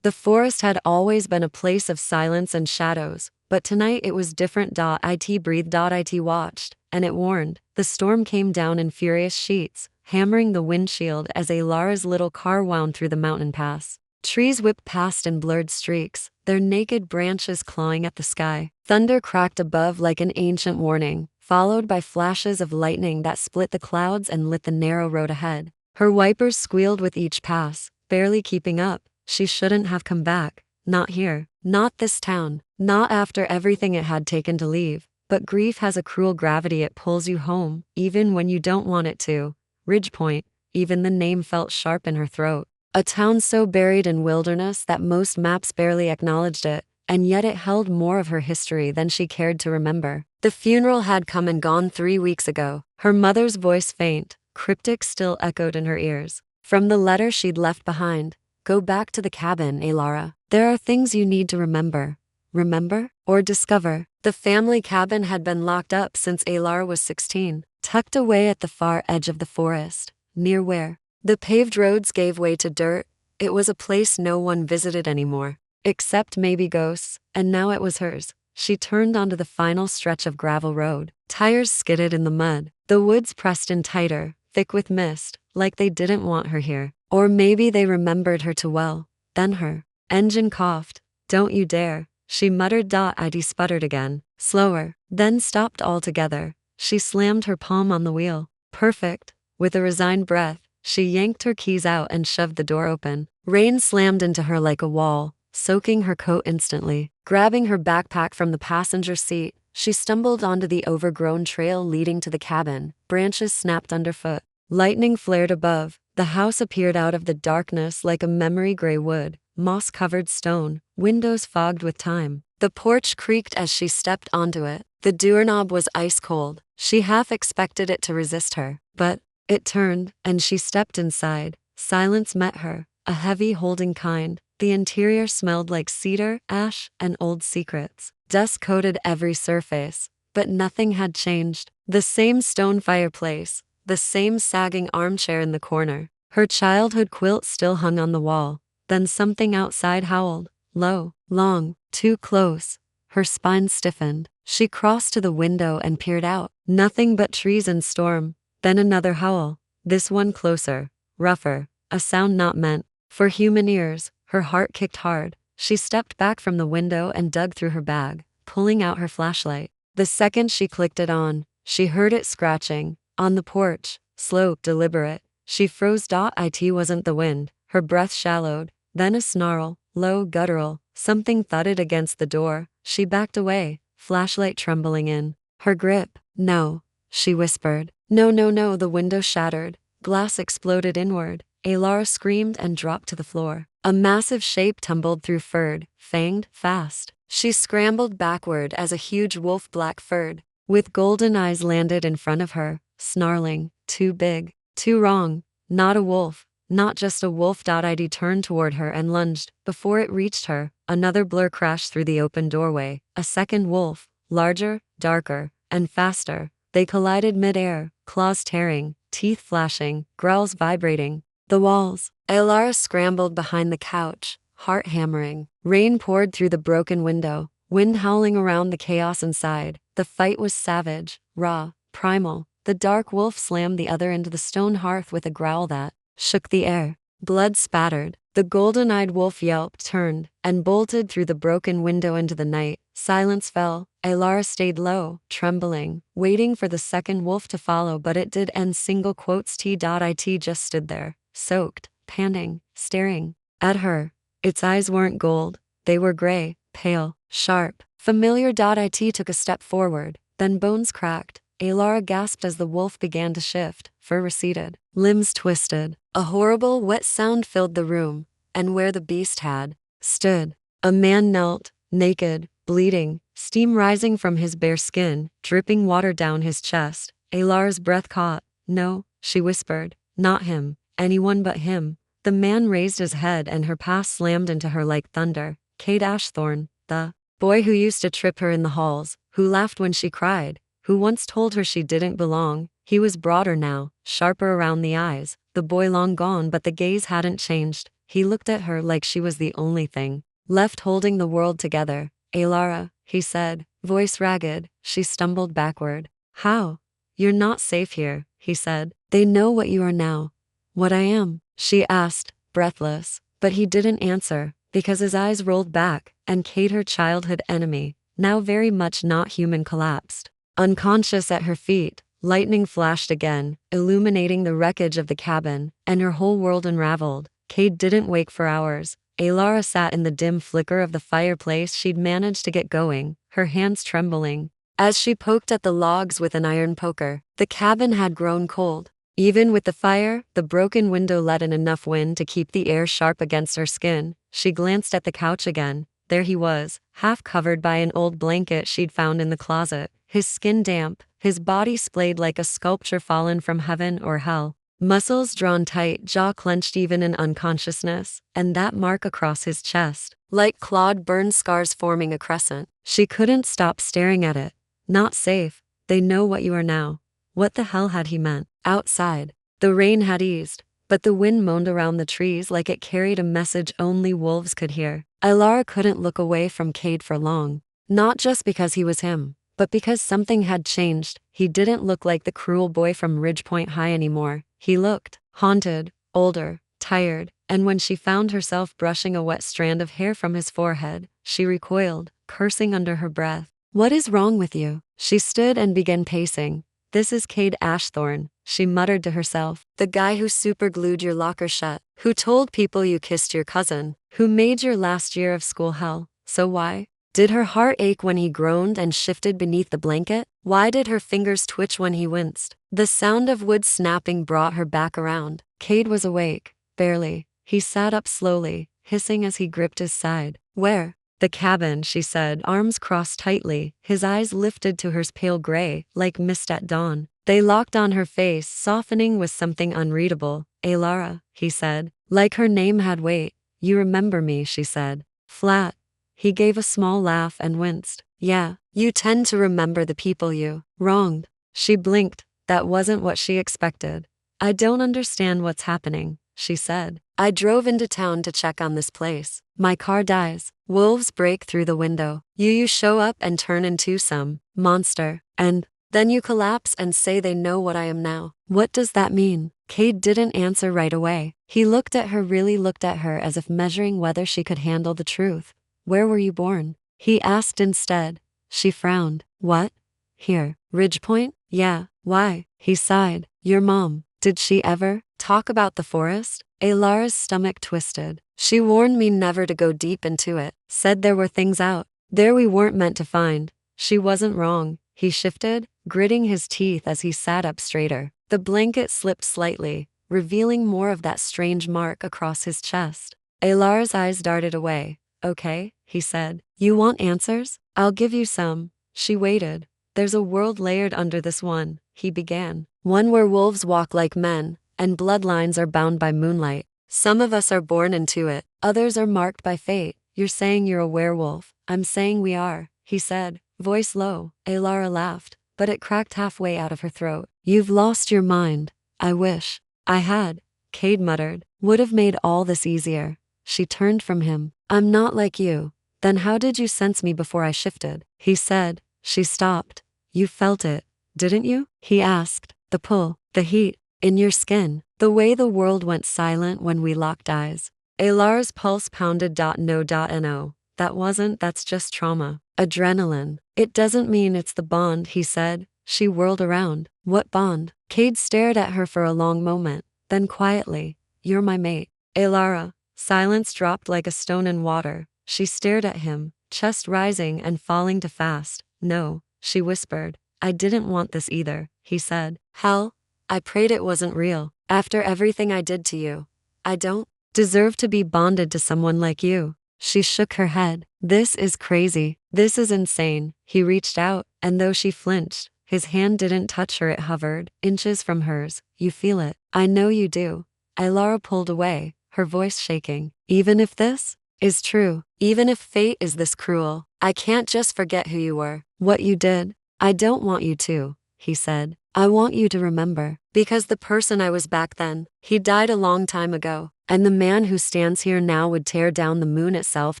The forest had always been a place of silence and shadows, but tonight it was different. It breathed. It watched, and it warned. The storm came down in furious sheets, hammering the windshield as Alara's little car wound through the mountain pass. Trees whipped past in blurred streaks, their naked branches clawing at the sky. Thunder cracked above like an ancient warning, followed by flashes of lightning that split the clouds and lit the narrow road ahead. Her wipers squealed with each pass, barely keeping up. She shouldn't have come back. Not here. Not this town. Not after everything it had taken to leave. But grief has a cruel gravity. It pulls you home, even when you don't want it to. Ridgepoint. Even the name felt sharp in her throat. A town so buried in wilderness that most maps barely acknowledged it, and yet it held more of her history than she cared to remember. The funeral had come and gone 3 weeks ago. Her mother's voice, faint, cryptic, still echoed in her ears. From the letter she'd left behind. Go back to the cabin, Alara. There are things you need to remember. Remember? Or discover. The family cabin had been locked up since Alara was 16, tucked away at the far edge of the forest, near where the paved roads gave way to dirt. It was a place no one visited anymore, except maybe ghosts, and now it was hers. She turned onto the final stretch of gravel road. Tires skidded in the mud. The woods pressed in tighter, thick with mist, like they didn't want her here. Or maybe they remembered her too well. Then her engine coughed. Don't you dare, she muttered. It sputtered again, slower, then stopped altogether. She slammed her palm on the wheel. Perfect. With a resigned breath, she yanked her keys out and shoved the door open. Rain slammed into her like a wall, soaking her coat instantly. Grabbing her backpack from the passenger seat, she stumbled onto the overgrown trail leading to the cabin. Branches snapped underfoot. Lightning flared above. The house appeared out of the darkness like a memory gray wood, moss-covered stone, windows fogged with time. The porch creaked as she stepped onto it. The doorknob was ice cold. She half expected it to resist her, but it turned, and she stepped inside. Silence met her, a heavy holding kind. The interior smelled like cedar, ash, and old secrets. Dust coated every surface, but nothing had changed. The same stone fireplace, the same sagging armchair in the corner. Her childhood quilt still hung on the wall. Then something outside howled, low, long, too close. Her spine stiffened. She crossed to the window and peered out. Nothing but trees and storm. Then another howl, this one closer, rougher, a sound not meant for human ears. Her heart kicked hard. She stepped back from the window and dug through her bag, pulling out her flashlight. The second she clicked it on, she heard it scratching, on the porch, slow, deliberate. She froze. It wasn't the wind. Her breath shallowed, then a snarl, low, guttural. Something thudded against the door. She backed away, flashlight trembling in her grip. No, she whispered. No, no, no. The window shattered. Glass exploded inward. Alara screamed and dropped to the floor. A massive shape tumbled through, furred, fanged, fast. She scrambled backward as a huge wolf, black-furred, with golden eyes, landed in front of her, snarling. Too big. Too wrong. Not a wolf. Not just a wolf. It turned toward her and lunged. Before it reached her, another blur crashed through the open doorway. A second wolf, larger, darker, and faster. They collided mid-air, claws tearing, teeth flashing, growls vibrating. The walls. Alara scrambled behind the couch, heart hammering. Rain poured through the broken window, wind howling around the chaos inside. The fight was savage, raw, primal. The dark wolf slammed the other into the stone hearth with a growl that shook the air. Blood spattered. The golden-eyed wolf yelped, turned, and bolted through the broken window into the night. Silence fell. Alara stayed low, trembling, waiting for the second wolf to follow, but it did end. It just stood there, soaked, panting, staring at her. Its eyes weren't gold. They were gray, pale, sharp, familiar. It took a step forward, then bones cracked. Alara gasped as the wolf began to shift. Fur receded, limbs twisted. A horrible, wet sound filled the room, and where the beast had stood, a man knelt, naked, bleeding, steam rising from his bare skin, dripping water down his chest. Alara's breath caught. No, she whispered. Not him. Anyone but him. The man raised his head and her past slammed into her like thunder. Kate Ashthorne, the boy who used to trip her in the halls, who laughed when she cried, who once told her she didn't belong. He was broader now, sharper around the eyes. The boy long gone, but the gaze hadn't changed. He looked at her like she was the only thing left holding the world together. Alara, he said, voice ragged. She stumbled backward. How? You're not safe here, he said. They know what you are now. What I am? She asked, breathless. But he didn't answer, because his eyes rolled back, and Kate, her childhood enemy, now very much not human, collapsed. Unconscious at her feet, lightning flashed again, illuminating the wreckage of the cabin, and her whole world unraveled. Kate didn't wake for hours. Alara sat in the dim flicker of the fireplace she'd managed to get going, her hands trembling. As she poked at the logs with an iron poker, the cabin had grown cold. Even with the fire, the broken window let in enough wind to keep the air sharp against her skin. She glanced at the couch again. There he was, half covered by an old blanket she'd found in the closet, his skin damp, his body splayed like a sculpture fallen from heaven or hell. Muscles drawn tight, jaw clenched even in unconsciousness, and that mark across his chest, like clawed burn scars forming a crescent. She couldn't stop staring at it. Not safe. They know what you are now. What the hell had he meant? Outside, the rain had eased, but the wind moaned around the trees like it carried a message only wolves could hear. Alara couldn't look away from Cade for long. Not just because he was him, but because something had changed. He didn't look like the cruel boy from Ridgepoint High anymore. He looked haunted, older, tired, and when she found herself brushing a wet strand of hair from his forehead, she recoiled, cursing under her breath. What is wrong with you? She stood and began pacing. This is Cade Ashthorne, she muttered to herself. The guy who superglued your locker shut, who told people you kissed your cousin, who made your last year of school hell. So why? Did her heart ache when he groaned and shifted beneath the blanket? Why did her fingers twitch when he winced? The sound of wood snapping brought her back around. Cade was awake, barely. He sat up slowly, hissing as he gripped his side. Where? The cabin, she said, arms crossed tightly, his eyes lifted to hers, pale gray, like mist at dawn. They locked on her face, softening with something unreadable. Alara, he said. Like her name had weight. You remember me, she said. Flat. He gave a small laugh and winced. Yeah, you tend to remember the people you wronged. She blinked. That wasn't what she expected. I don't understand what's happening, she said. I drove into town to check on this place. My car dies. Wolves break through the window. You show up and turn into some monster. And then you collapse and say they know what I am now. What does that mean? Cade didn't answer right away. He looked at her, really looked at her, as if measuring whether she could handle the truth. Where were you born? He asked instead. She frowned. What? Here. Ridgepoint? Yeah. Why? He sighed. Your mom. Did she ever talk about the forest? Alara's stomach twisted. She warned me never to go deep into it. Said there were things out there we weren't meant to find. She wasn't wrong. He shifted, gritting his teeth as he sat up straighter. The blanket slipped slightly, revealing more of that strange mark across his chest. Alara's eyes darted away. Okay, he said. You want answers? I'll give you some. She waited. There's a world layered under this one, he began. One where wolves walk like men, and bloodlines are bound by moonlight. Some of us are born into it, others are marked by fate. You're saying you're a werewolf. I'm saying we are, he said, voice low. Alara laughed, but it cracked halfway out of her throat. You've lost your mind. I wish I had, Cade muttered. Would have made all this easier. She turned from him. I'm not like you. Then how did you sense me before I shifted? He said. She stopped. You felt it, didn't you? He asked. The pull, the heat, in your skin, the way the world went silent when we locked eyes. Alara's pulse pounded. No. That's just trauma. Adrenaline. It doesn't mean it's the bond, he said. She whirled around. What bond? Cade stared at her for a long moment, then quietly. You're my mate. Alara. Silence dropped like a stone in water. She stared at him, chest rising and falling to fast. No, she whispered. I didn't want this either, he said. Hell, I prayed it wasn't real. After everything I did to you, I don't deserve to be bonded to someone like you. She shook her head. This is crazy. This is insane. He reached out, and though she flinched, his hand didn't touch her. It hovered, inches from hers. You feel it. I know you do. Alara pulled away, her voice shaking. Even if this is true, even if fate is this cruel, I can't just forget who you were, what you did. I don't want you to, he said. I want you to remember. Because the person I was back then, he died a long time ago. And the man who stands here now would tear down the moon itself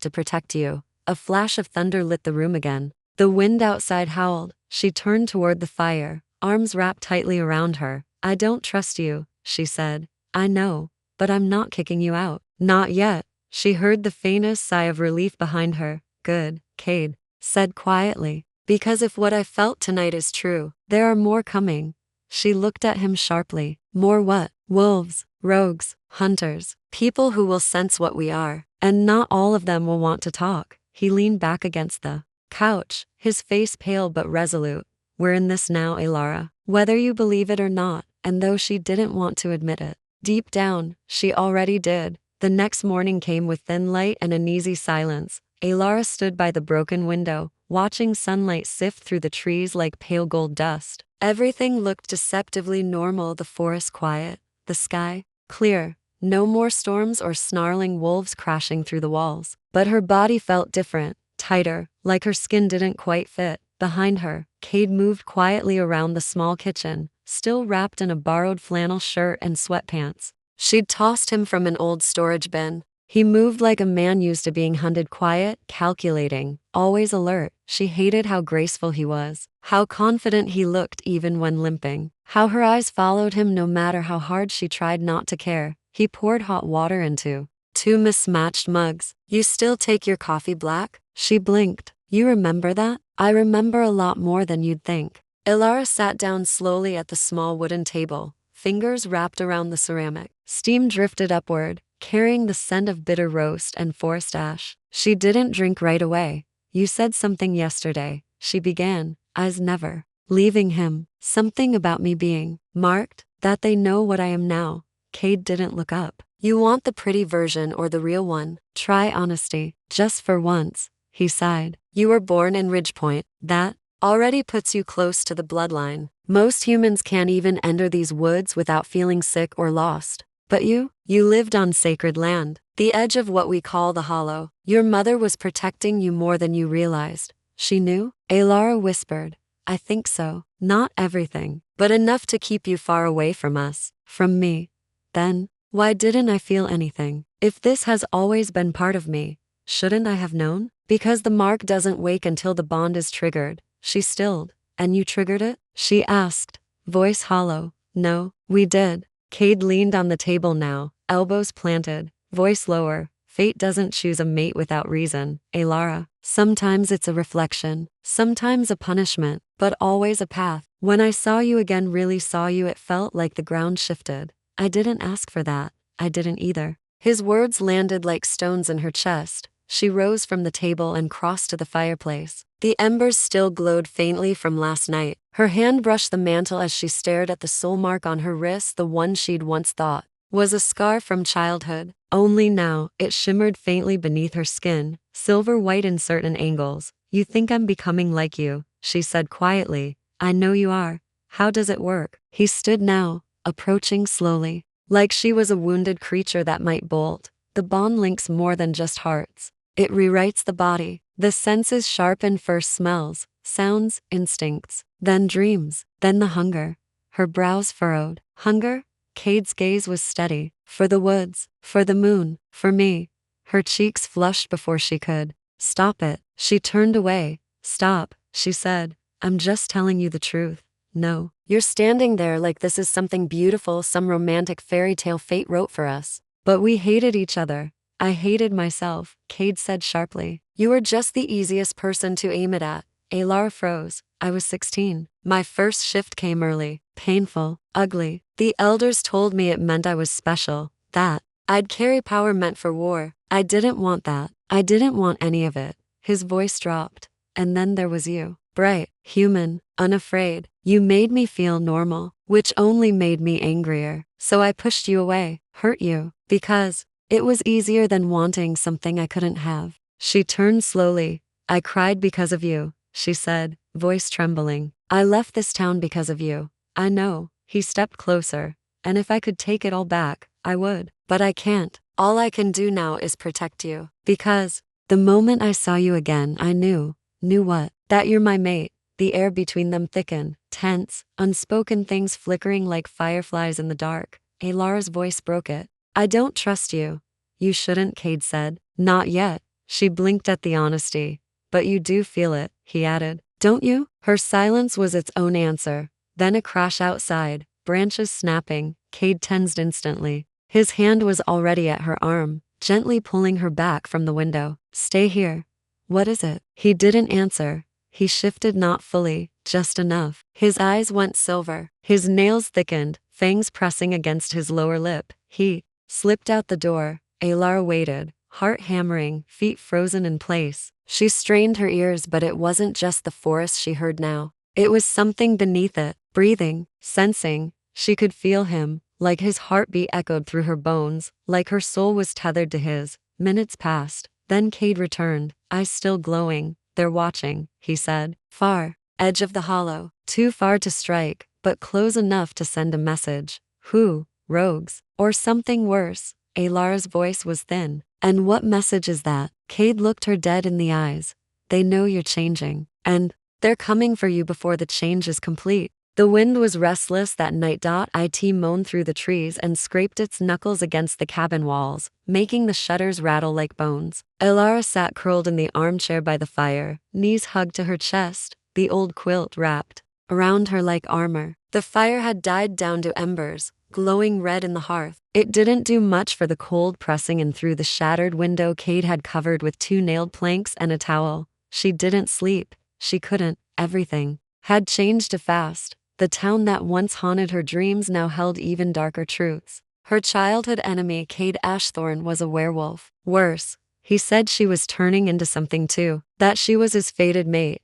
to protect you. A flash of thunder lit the room again. The wind outside howled. She turned toward the fire, arms wrapped tightly around her. I don't trust you, she said. I know, but I'm not kicking you out. Not yet. She heard the faintest sigh of relief behind her. Good, Cade said quietly. Because if what I felt tonight is true, there are more coming. She looked at him sharply. More what? Wolves, rogues, hunters, people who will sense what we are, and not all of them will want to talk. He leaned back against the couch, his face pale but resolute. We're in this now, Elara, whether you believe it or not, and though she didn't want to admit it, deep down, she already did. The next morning came with thin light and uneasy silence. Elara stood by the broken window, watching sunlight sift through the trees like pale gold dust. Everything looked deceptively normal, the forest quiet, the sky clear, no more storms or snarling wolves crashing through the walls. But her body felt different, tighter, like her skin didn't quite fit. Behind her, Cade moved quietly around the small kitchen, still wrapped in a borrowed flannel shirt and sweatpants. She'd tossed him from an old storage bin. He moved like a man used to being hunted, quiet, calculating, always alert. She hated how graceful he was, how confident he looked even when limping, how her eyes followed him no matter how hard she tried not to care. He poured hot water into two mismatched mugs. You still take your coffee black? She blinked. You remember that? I remember a lot more than you'd think. Elara sat down slowly at the small wooden table, fingers wrapped around the ceramic. Steam drifted upward, carrying the scent of bitter roast and forest ash. She didn't drink right away. You said something yesterday, she began, eyes never leaving him. Something about me being marked, that they know what I am now. Cade didn't look up. You want the pretty version or the real one? Try honesty, just for once, he sighed. You were born in Ridgepoint. That already puts you close to the bloodline. Most humans can't even enter these woods without feeling sick or lost. But you lived on sacred land, the edge of what we call the Hollow. Your mother was protecting you more than you realized. She knew? Elara whispered. I think so. Not everything, but enough to keep you far away from us, from me. Then, why didn't I feel anything? If this has always been part of me, shouldn't I have known? Because the mark doesn't wake until the bond is triggered. She stilled. And you triggered it? She asked, voice hollow. No, we did. Cade leaned on the table now, elbows planted, voice lower. Fate doesn't choose a mate without reason, Elara. Sometimes it's a reflection, sometimes a punishment, but always a path. When I saw you again, really saw you, it felt like the ground shifted. I didn't ask for that. I didn't either. His words landed like stones in her chest. She rose from the table and crossed to the fireplace. The embers still glowed faintly from last night. Her hand brushed the mantle as she stared at the soul mark on her wrist, the one she'd once thought was a scar from childhood. Only now, it shimmered faintly beneath her skin, silver white in certain angles. You think I'm becoming like you, she said quietly. I know you are. How does it work? He stood now, approaching slowly, like she was a wounded creature that might bolt. The bond links more than just hearts. It rewrites the body. The senses sharpen, first smells, sounds, instincts, then dreams, then the hunger. Her brows furrowed. Hunger? Cade's gaze was steady. For the woods, for the moon, for me. Her cheeks flushed before she could stop it. She turned away. Stop, she said. I'm just telling you the truth. No, you're standing there like this is something beautiful, some romantic fairy tale fate wrote for us. But we hated each other. I hated myself, Cade said sharply. You were just the easiest person to aim it at. Elara froze. I was 16. My first shift came early, painful, ugly. The elders told me it meant I was special, that I'd carry power meant for war. I didn't want that. I didn't want any of it. His voice dropped. And then there was you. Bright, human, unafraid. You made me feel normal, which only made me angrier. So I pushed you away, hurt you, because it was easier than wanting something I couldn't have. She turned slowly. I cried because of you, she said, voice trembling. I left this town because of you. I know. He stepped closer. And if I could take it all back, I would. But I can't. All I can do now is protect you. Because the moment I saw you again, I knew. Knew what? That you're my mate. The air between them thickened, tense, unspoken things flickering like fireflies in the dark. Elara's voice broke it. I don't trust you. You shouldn't, Cade said. Not yet. She blinked at the honesty. But you do feel it, he added. Don't you? Her silence was its own answer. Then a crash outside, branches snapping. Cade tensed instantly. His hand was already at her arm, gently pulling her back from the window. Stay here. What is it? He didn't answer. He shifted not fully, just enough. His eyes went silver. His nails thickened, fangs pressing against his lower lip. He slipped out the door. Alara waited, heart hammering, feet frozen in place. She strained her ears, but it wasn't just the forest she heard now. It was something beneath it, breathing, sensing. She could feel him, like his heartbeat echoed through her bones, like her soul was tethered to his. Minutes passed. Then Cade returned, eyes still glowing. They're watching, he said. Far. Edge of the hollow. Too far to strike, but close enough to send a message. Who? Rogues? Or something worse? Alara's voice was thin. And what message is that? Cade looked her dead in the eyes. They know you're changing. And they're coming for you before the change is complete. The wind was restless that night. It moaned through the trees and scraped its knuckles against the cabin walls, making the shutters rattle like bones. Alara sat curled in the armchair by the fire, knees hugged to her chest, the old quilt wrapped around her like armor. The fire had died down to embers, glowing red in the hearth. It didn't do much for the cold pressing in through the shattered window Cade had covered with 2 nailed planks and a towel. She didn't sleep. She couldn't. Everything had changed too fast. The town that once haunted her dreams now held even darker truths. Her childhood enemy, Cade Ashthorne, was a werewolf. Worse, he said she was turning into something too. That she was his fated mate.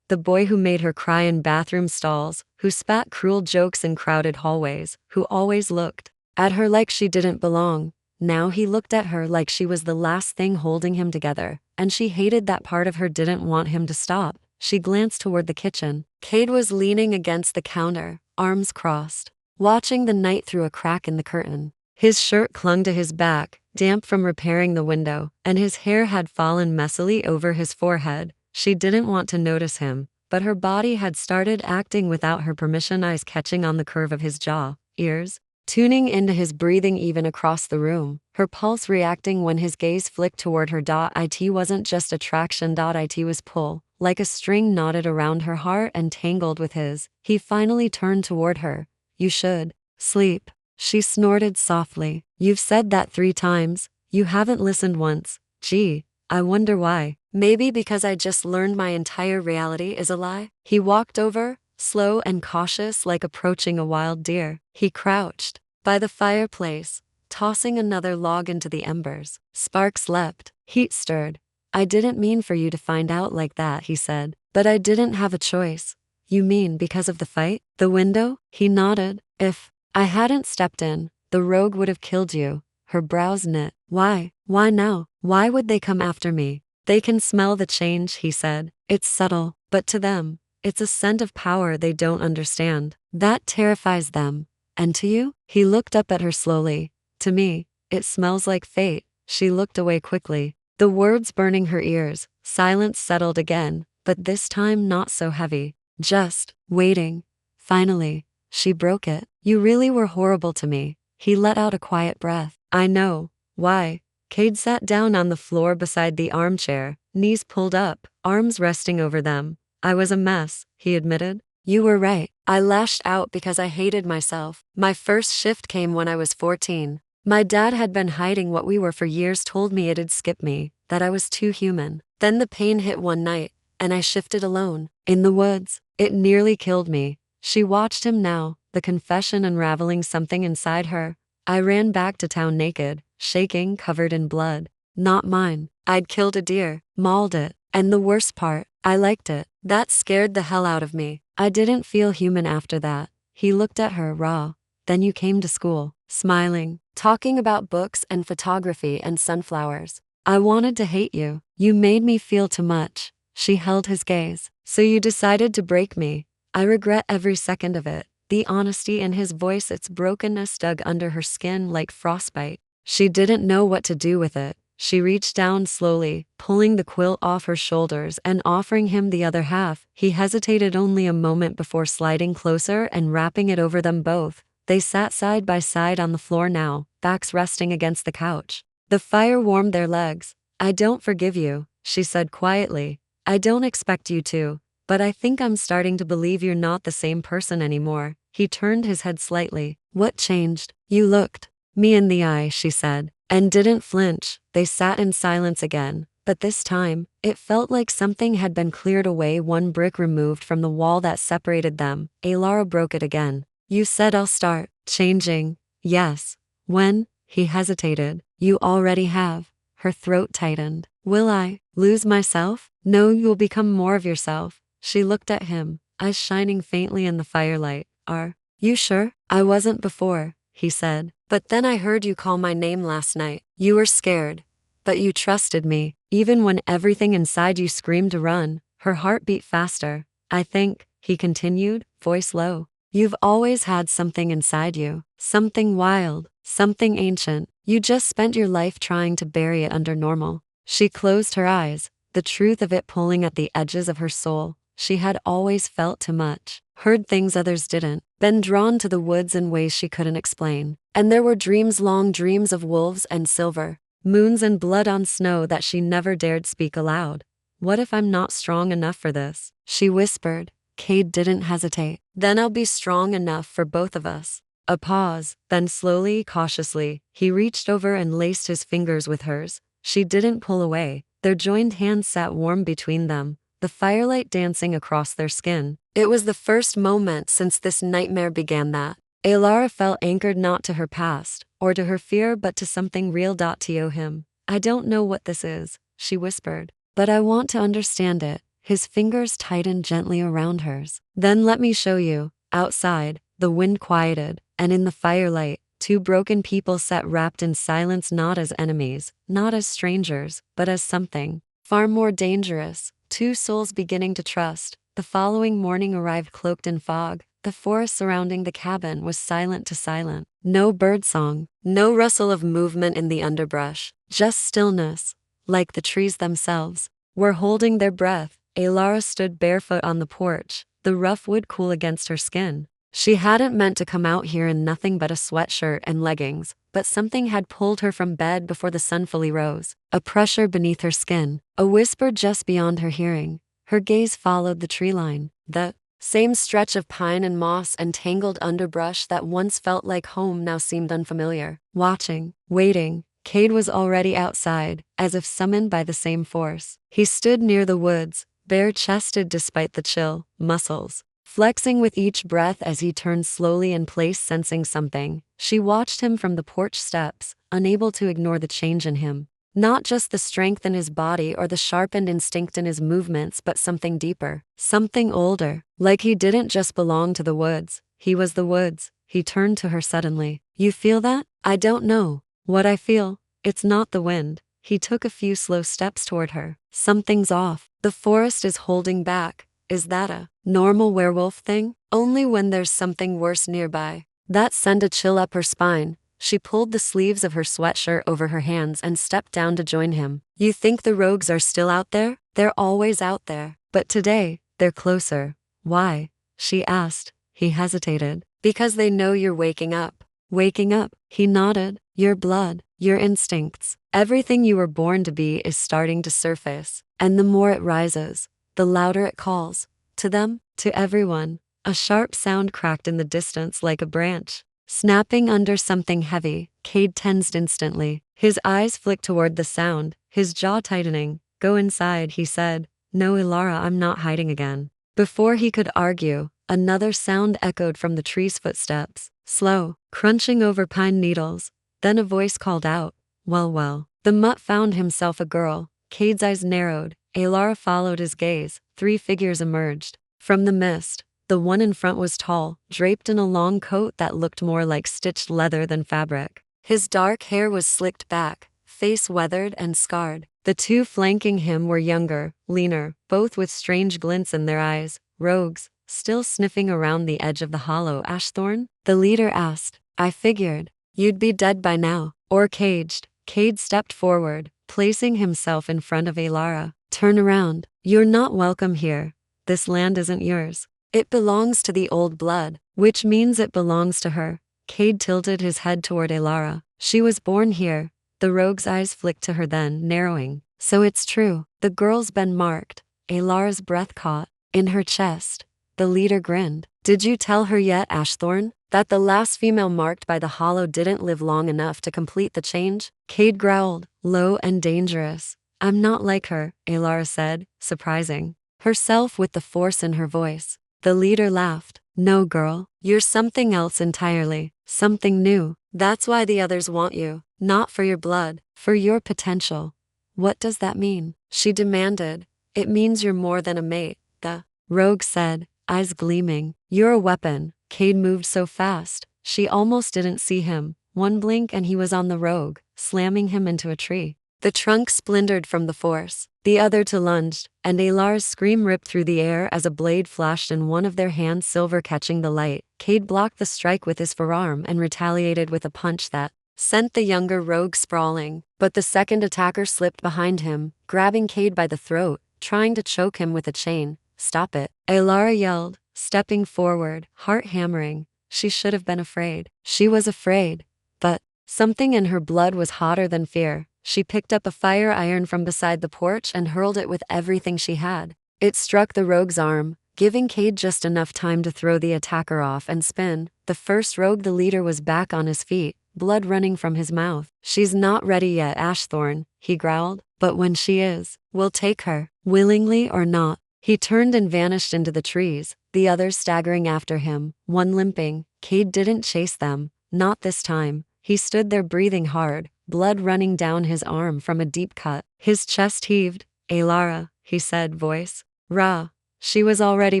The boy who made her cry in bathroom stalls, who spat cruel jokes in crowded hallways, who always looked at her like she didn't belong. Now he looked at her like she was the last thing holding him together, and she hated that part of her didn't want him to stop. She glanced toward the kitchen. Cade was leaning against the counter, arms crossed, watching the night through a crack in the curtain. His shirt clung to his back, damp from repairing the window, and his hair had fallen messily over his forehead. She didn't want to notice him, but her body had started acting without her permission, eyes catching on the curve of his jaw, ears tuning into his breathing even across the room, her pulse reacting when his gaze flicked toward her. It wasn't just attraction. It was pull. Like a string knotted around her heart and tangled with his. He finally turned toward her. You should sleep. She snorted softly. You've said that 3 times. You haven't listened once. Gee, I wonder why. Maybe because I just learned my entire reality is a lie. He walked over, slow and cautious like approaching a wild deer. He crouched by the fireplace, tossing another log into the embers. Sparks leapt. Heat stirred. I didn't mean for you to find out like that, he said. But I didn't have a choice. You mean because of the fight? The window? He nodded. If I hadn't stepped in, the rogue would have killed you. Her brows knit. Why? Why now? Why would they come after me? They can smell the change, he said. It's subtle, but to them, it's a scent of power they don't understand. That terrifies them. And to you? He looked up at her slowly. To me, it smells like fate. She looked away quickly. The words burning her ears. Silence settled again, but this time not so heavy. Just waiting. Finally, she broke it. You really were horrible to me. He let out a quiet breath. I know. Why? Cade sat down on the floor beside the armchair, knees pulled up, arms resting over them. I was a mess, he admitted. You were right. I lashed out because I hated myself. My first shift came when I was 14. My dad had been hiding what we were for years, told me it'd skip me, that I was too human. Then the pain hit one night, and I shifted alone. In the woods. It nearly killed me. She watched him now, the confession unraveling something inside her. I ran back to town naked, shaking, covered in blood. Not mine. I'd killed a deer, mauled it, and the worst part, I liked it. That scared the hell out of me. I didn't feel human after that. He looked at her raw. Then you came to school, smiling, talking about books and photography and sunflowers. I wanted to hate you. You made me feel too much. She held his gaze. So you decided to break me. I regret every second of it. The honesty in his voice, its brokenness dug under her skin like frostbite. She didn't know what to do with it. She reached down slowly, pulling the quilt off her shoulders and offering him the other half. He hesitated only a moment before sliding closer and wrapping it over them both. They sat side by side on the floor now, backs resting against the couch. The fire warmed their legs. I don't forgive you, she said quietly. I don't expect you to, but I think I'm starting to believe you're not the same person anymore. He turned his head slightly. What changed? You looked me in the eye, she said, and didn't flinch. They sat in silence again, but this time, it felt like something had been cleared away, one brick removed from the wall that separated them. Alara broke it again. You said I'll start changing. Yes. When? He hesitated. You already have. Her throat tightened. Will I lose myself? No, you'll become more of yourself. She looked at him, eyes shining faintly in the firelight. Are you sure? I wasn't before, he said. But then I heard you call my name last night. You were scared. But you trusted me, even when everything inside you screamed to run. Her heart beat faster. I think, he continued, voice low. You've always had something inside you. Something wild, something ancient. You just spent your life trying to bury it under normal. She closed her eyes, the truth of it pulling at the edges of her soul. She had always felt too much, heard things others didn't, been drawn to the woods in ways she couldn't explain. And there were dreams, long dreams of wolves and silver, moons and blood on snow that she never dared speak aloud. What if I'm not strong enough for this? She whispered. Cade didn't hesitate. Then I'll be strong enough for both of us. A pause, then slowly, cautiously, he reached over and laced his fingers with hers. She didn't pull away. Their joined hands sat warm between them, the firelight dancing across their skin. It was the first moment since this nightmare began that Alara felt anchored not to her past, or to her fear but to something real. To him. I don't know what this is, she whispered, but I want to understand it. His fingers tightened gently around hers. Then let me show you. Outside, the wind quieted, and in the firelight, two broken people sat wrapped in silence, not as enemies, not as strangers, but as something far more dangerous. Two souls beginning to trust. The following morning arrived cloaked in fog. The forest surrounding the cabin was silent to silent. No birdsong, no rustle of movement in the underbrush, just stillness, like the trees themselves were holding their breath. Alara stood barefoot on the porch, the rough wood cool against her skin. She hadn't meant to come out here in nothing but a sweatshirt and leggings, but something had pulled her from bed before the sun fully rose. A pressure beneath her skin, a whisper just beyond her hearing. Her gaze followed the tree line, the same stretch of pine and moss and tangled underbrush that once felt like home now seemed unfamiliar. Watching, waiting, Cade was already outside, as if summoned by the same force. He stood near the woods, bare-chested despite the chill, muscles flexing with each breath as he turned slowly in place, sensing something. She watched him from the porch steps, unable to ignore the change in him. Not just the strength in his body or the sharpened instinct in his movements, but something deeper, something older. Like he didn't just belong to the woods, he was the woods. He turned to her suddenly. You feel that? I don't know what I feel. It's not the wind. He took a few slow steps toward her. Something's off. The forest is holding back. Is that a normal werewolf thing? Only when there's something worse nearby. That sent a chill up her spine. She pulled the sleeves of her sweatshirt over her hands and stepped down to join him. You think the rogues are still out there? They're always out there. But today, they're closer. Why? She asked. He hesitated. Because they know you're waking up. Waking up? He nodded. Your blood, your instincts, everything you were born to be is starting to surface. And the more it rises, the louder it calls. To them, to everyone. A sharp sound cracked in the distance like a branch snapping under something heavy. Cade tensed instantly. His eyes flicked toward the sound, his jaw tightening. Go inside, he said. No, Alara, I'm not hiding again. Before he could argue, another sound echoed from the tree's footsteps, slow, crunching over pine needles. Then a voice called out, well. The mutt found himself a girl. Cade's eyes narrowed. Alara followed his gaze. 3 figures emerged from the mist. The one in front was tall, draped in a long coat that looked more like stitched leather than fabric. His dark hair was slicked back, face weathered and scarred. The 2 flanking him were younger, leaner, both with strange glints in their eyes. Rogues, still sniffing around the edge of the hollow ashthorn? The leader asked. I figured you'd be dead by now, or caged. Cade stepped forward, placing himself in front of Alara. Turn around. You're not welcome here. This land isn't yours. It belongs to the old blood, which means it belongs to her. Cade tilted his head toward Elara. She was born here. The rogue's eyes flicked to her then, narrowing. So it's true. The girl's been marked. Elara's breath caught in her chest. The leader grinned. Did you tell her yet, Ashthorn, that the last female marked by the hollow didn't live long enough to complete the change? Cade growled, low and dangerous. I'm not like her, Elara said, surprising herself with the force in her voice. The leader laughed. No, girl, you're something else entirely, something new. That's why the others want you, not for your blood, for your potential. What does that mean? She demanded. It means you're more than a mate, the rogue said, eyes gleaming. You're a weapon. Cade moved so fast, she almost didn't see him. One blink and he was on the rogue, slamming him into a tree. The trunk splintered from the force. The other two lunged, and Elara's scream ripped through the air as a blade flashed in one of their hands, silver catching the light. Cade blocked the strike with his forearm and retaliated with a punch that sent the younger rogue sprawling. But the second attacker slipped behind him, grabbing Cade by the throat, trying to choke him with a chain. Stop it, Elara yelled, stepping forward, heart hammering. She should have been afraid. She was afraid. But something in her blood was hotter than fear. She picked up a fire iron from beside the porch and hurled it with everything she had. It struck the rogue's arm, giving Cade just enough time to throw the attacker off and spin. The first rogue, the leader, was back on his feet, blood running from his mouth. She's not ready yet, Ashthorn, he growled, but when she is, we'll take her, willingly or not. He turned and vanished into the trees, the others staggering after him, one limping. Cade didn't chase them, not this time. He stood there breathing hard, blood running down his arm from a deep cut. His chest heaved. Elara, he said, voice raw. She was already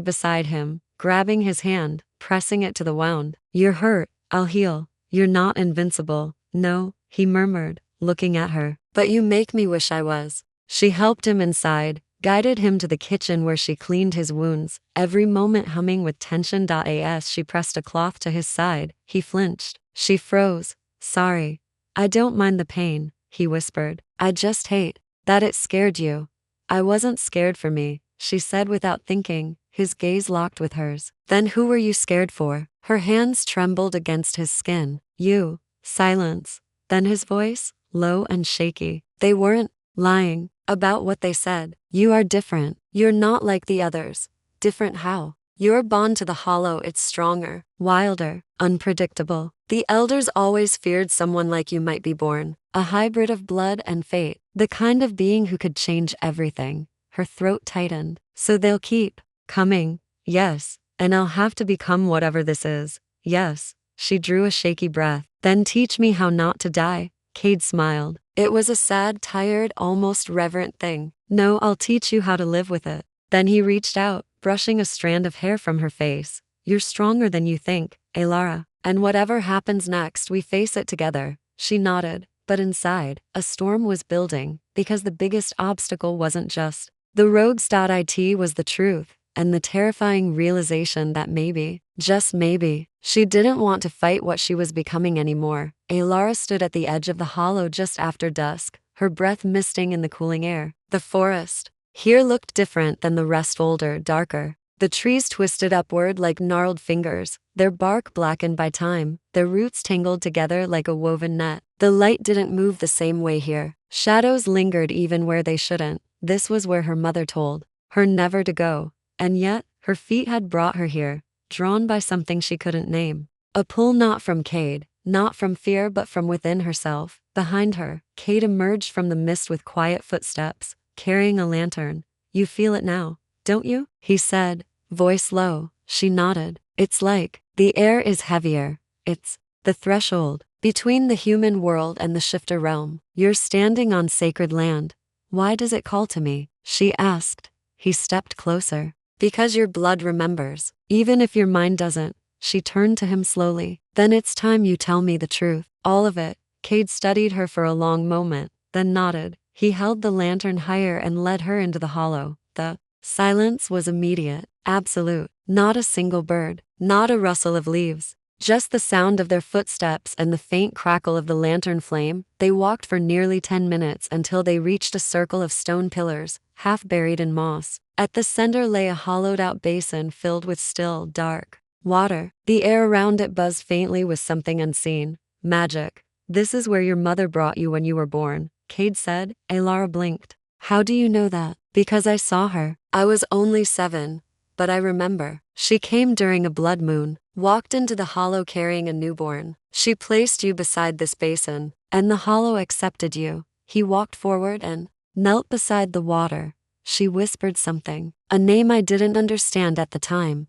beside him, grabbing his hand, pressing it to the wound. You're hurt, I'll heal. You're not invincible. No, he murmured, looking at her. But you make me wish I was. She helped him inside, guided him to the kitchen where she cleaned his wounds, every moment humming with tension. As she pressed a cloth to his side, he flinched. She froze. Sorry. I don't mind the pain, he whispered. I just hate that it scared you. I wasn't scared for me, she said without thinking, his gaze locked with hers. Then who were you scared for? Her hands trembled against his skin. You. Silence. Then his voice, low and shaky. They weren't lying about what they said. You are different. You're not like the others. Different how? Your bond to the hollow, it's stronger, wilder, unpredictable. The elders always feared someone like you might be born, a hybrid of blood and fate, the kind of being who could change everything. Her throat tightened. So they'll keep coming. Yes, and I'll have to become whatever this is. Yes. She drew a shaky breath. Then teach me how not to die. Cade smiled. It was a sad, tired, almost reverent thing. No, I'll teach you how to live with it. Then he reached out, brushing a strand of hair from her face. You're stronger than you think, Elara. And whatever happens next, we face it together. She nodded, but inside, a storm was building, because the biggest obstacle wasn't just the rogues.it was the truth, and the terrifying realization that maybe, just maybe, she didn't want to fight what she was becoming anymore. Elara stood at the edge of the hollow just after dusk, her breath misting in the cooling air. The forest here looked different than the rest, older, darker. The trees twisted upward like gnarled fingers, their bark blackened by time, their roots tangled together like a woven net. The light didn't move the same way here. Shadows lingered even where they shouldn't. This was where her mother told her never to go. And yet, her feet had brought her here, drawn by something she couldn't name. A pull not from Cade, not from fear but from within herself. Behind her, Cade emerged from the mist with quiet footsteps, carrying a lantern. You feel it now, don't you? He said, voice low. She nodded. It's like the air is heavier. It's the threshold between the human world and the shifter realm. You're standing on sacred land. Why does it call to me? She asked. He stepped closer. Because your blood remembers, even if your mind doesn't. She turned to him slowly. Then it's time you tell me the truth. All of it. Cade studied her for a long moment, then nodded. He held the lantern higher and led her into the hollow. The silence was immediate, absolute. Not a single bird, not a rustle of leaves. Just the sound of their footsteps and the faint crackle of the lantern flame. They walked for nearly 10 minutes until they reached a circle of stone pillars, half buried in moss. At the center lay a hollowed-out basin filled with still, dark Water. The air around it buzzed faintly with something unseen. Magic. This is where your mother brought you when you were born, Cade said. Alara blinked. How do you know that? Because I saw her. I was only 7, but I remember. She came during a blood moon, walked into the hollow carrying a newborn. She placed you beside this basin, and the hollow accepted you. He walked forward and knelt beside the water. She whispered something, a name I didn't understand at the time.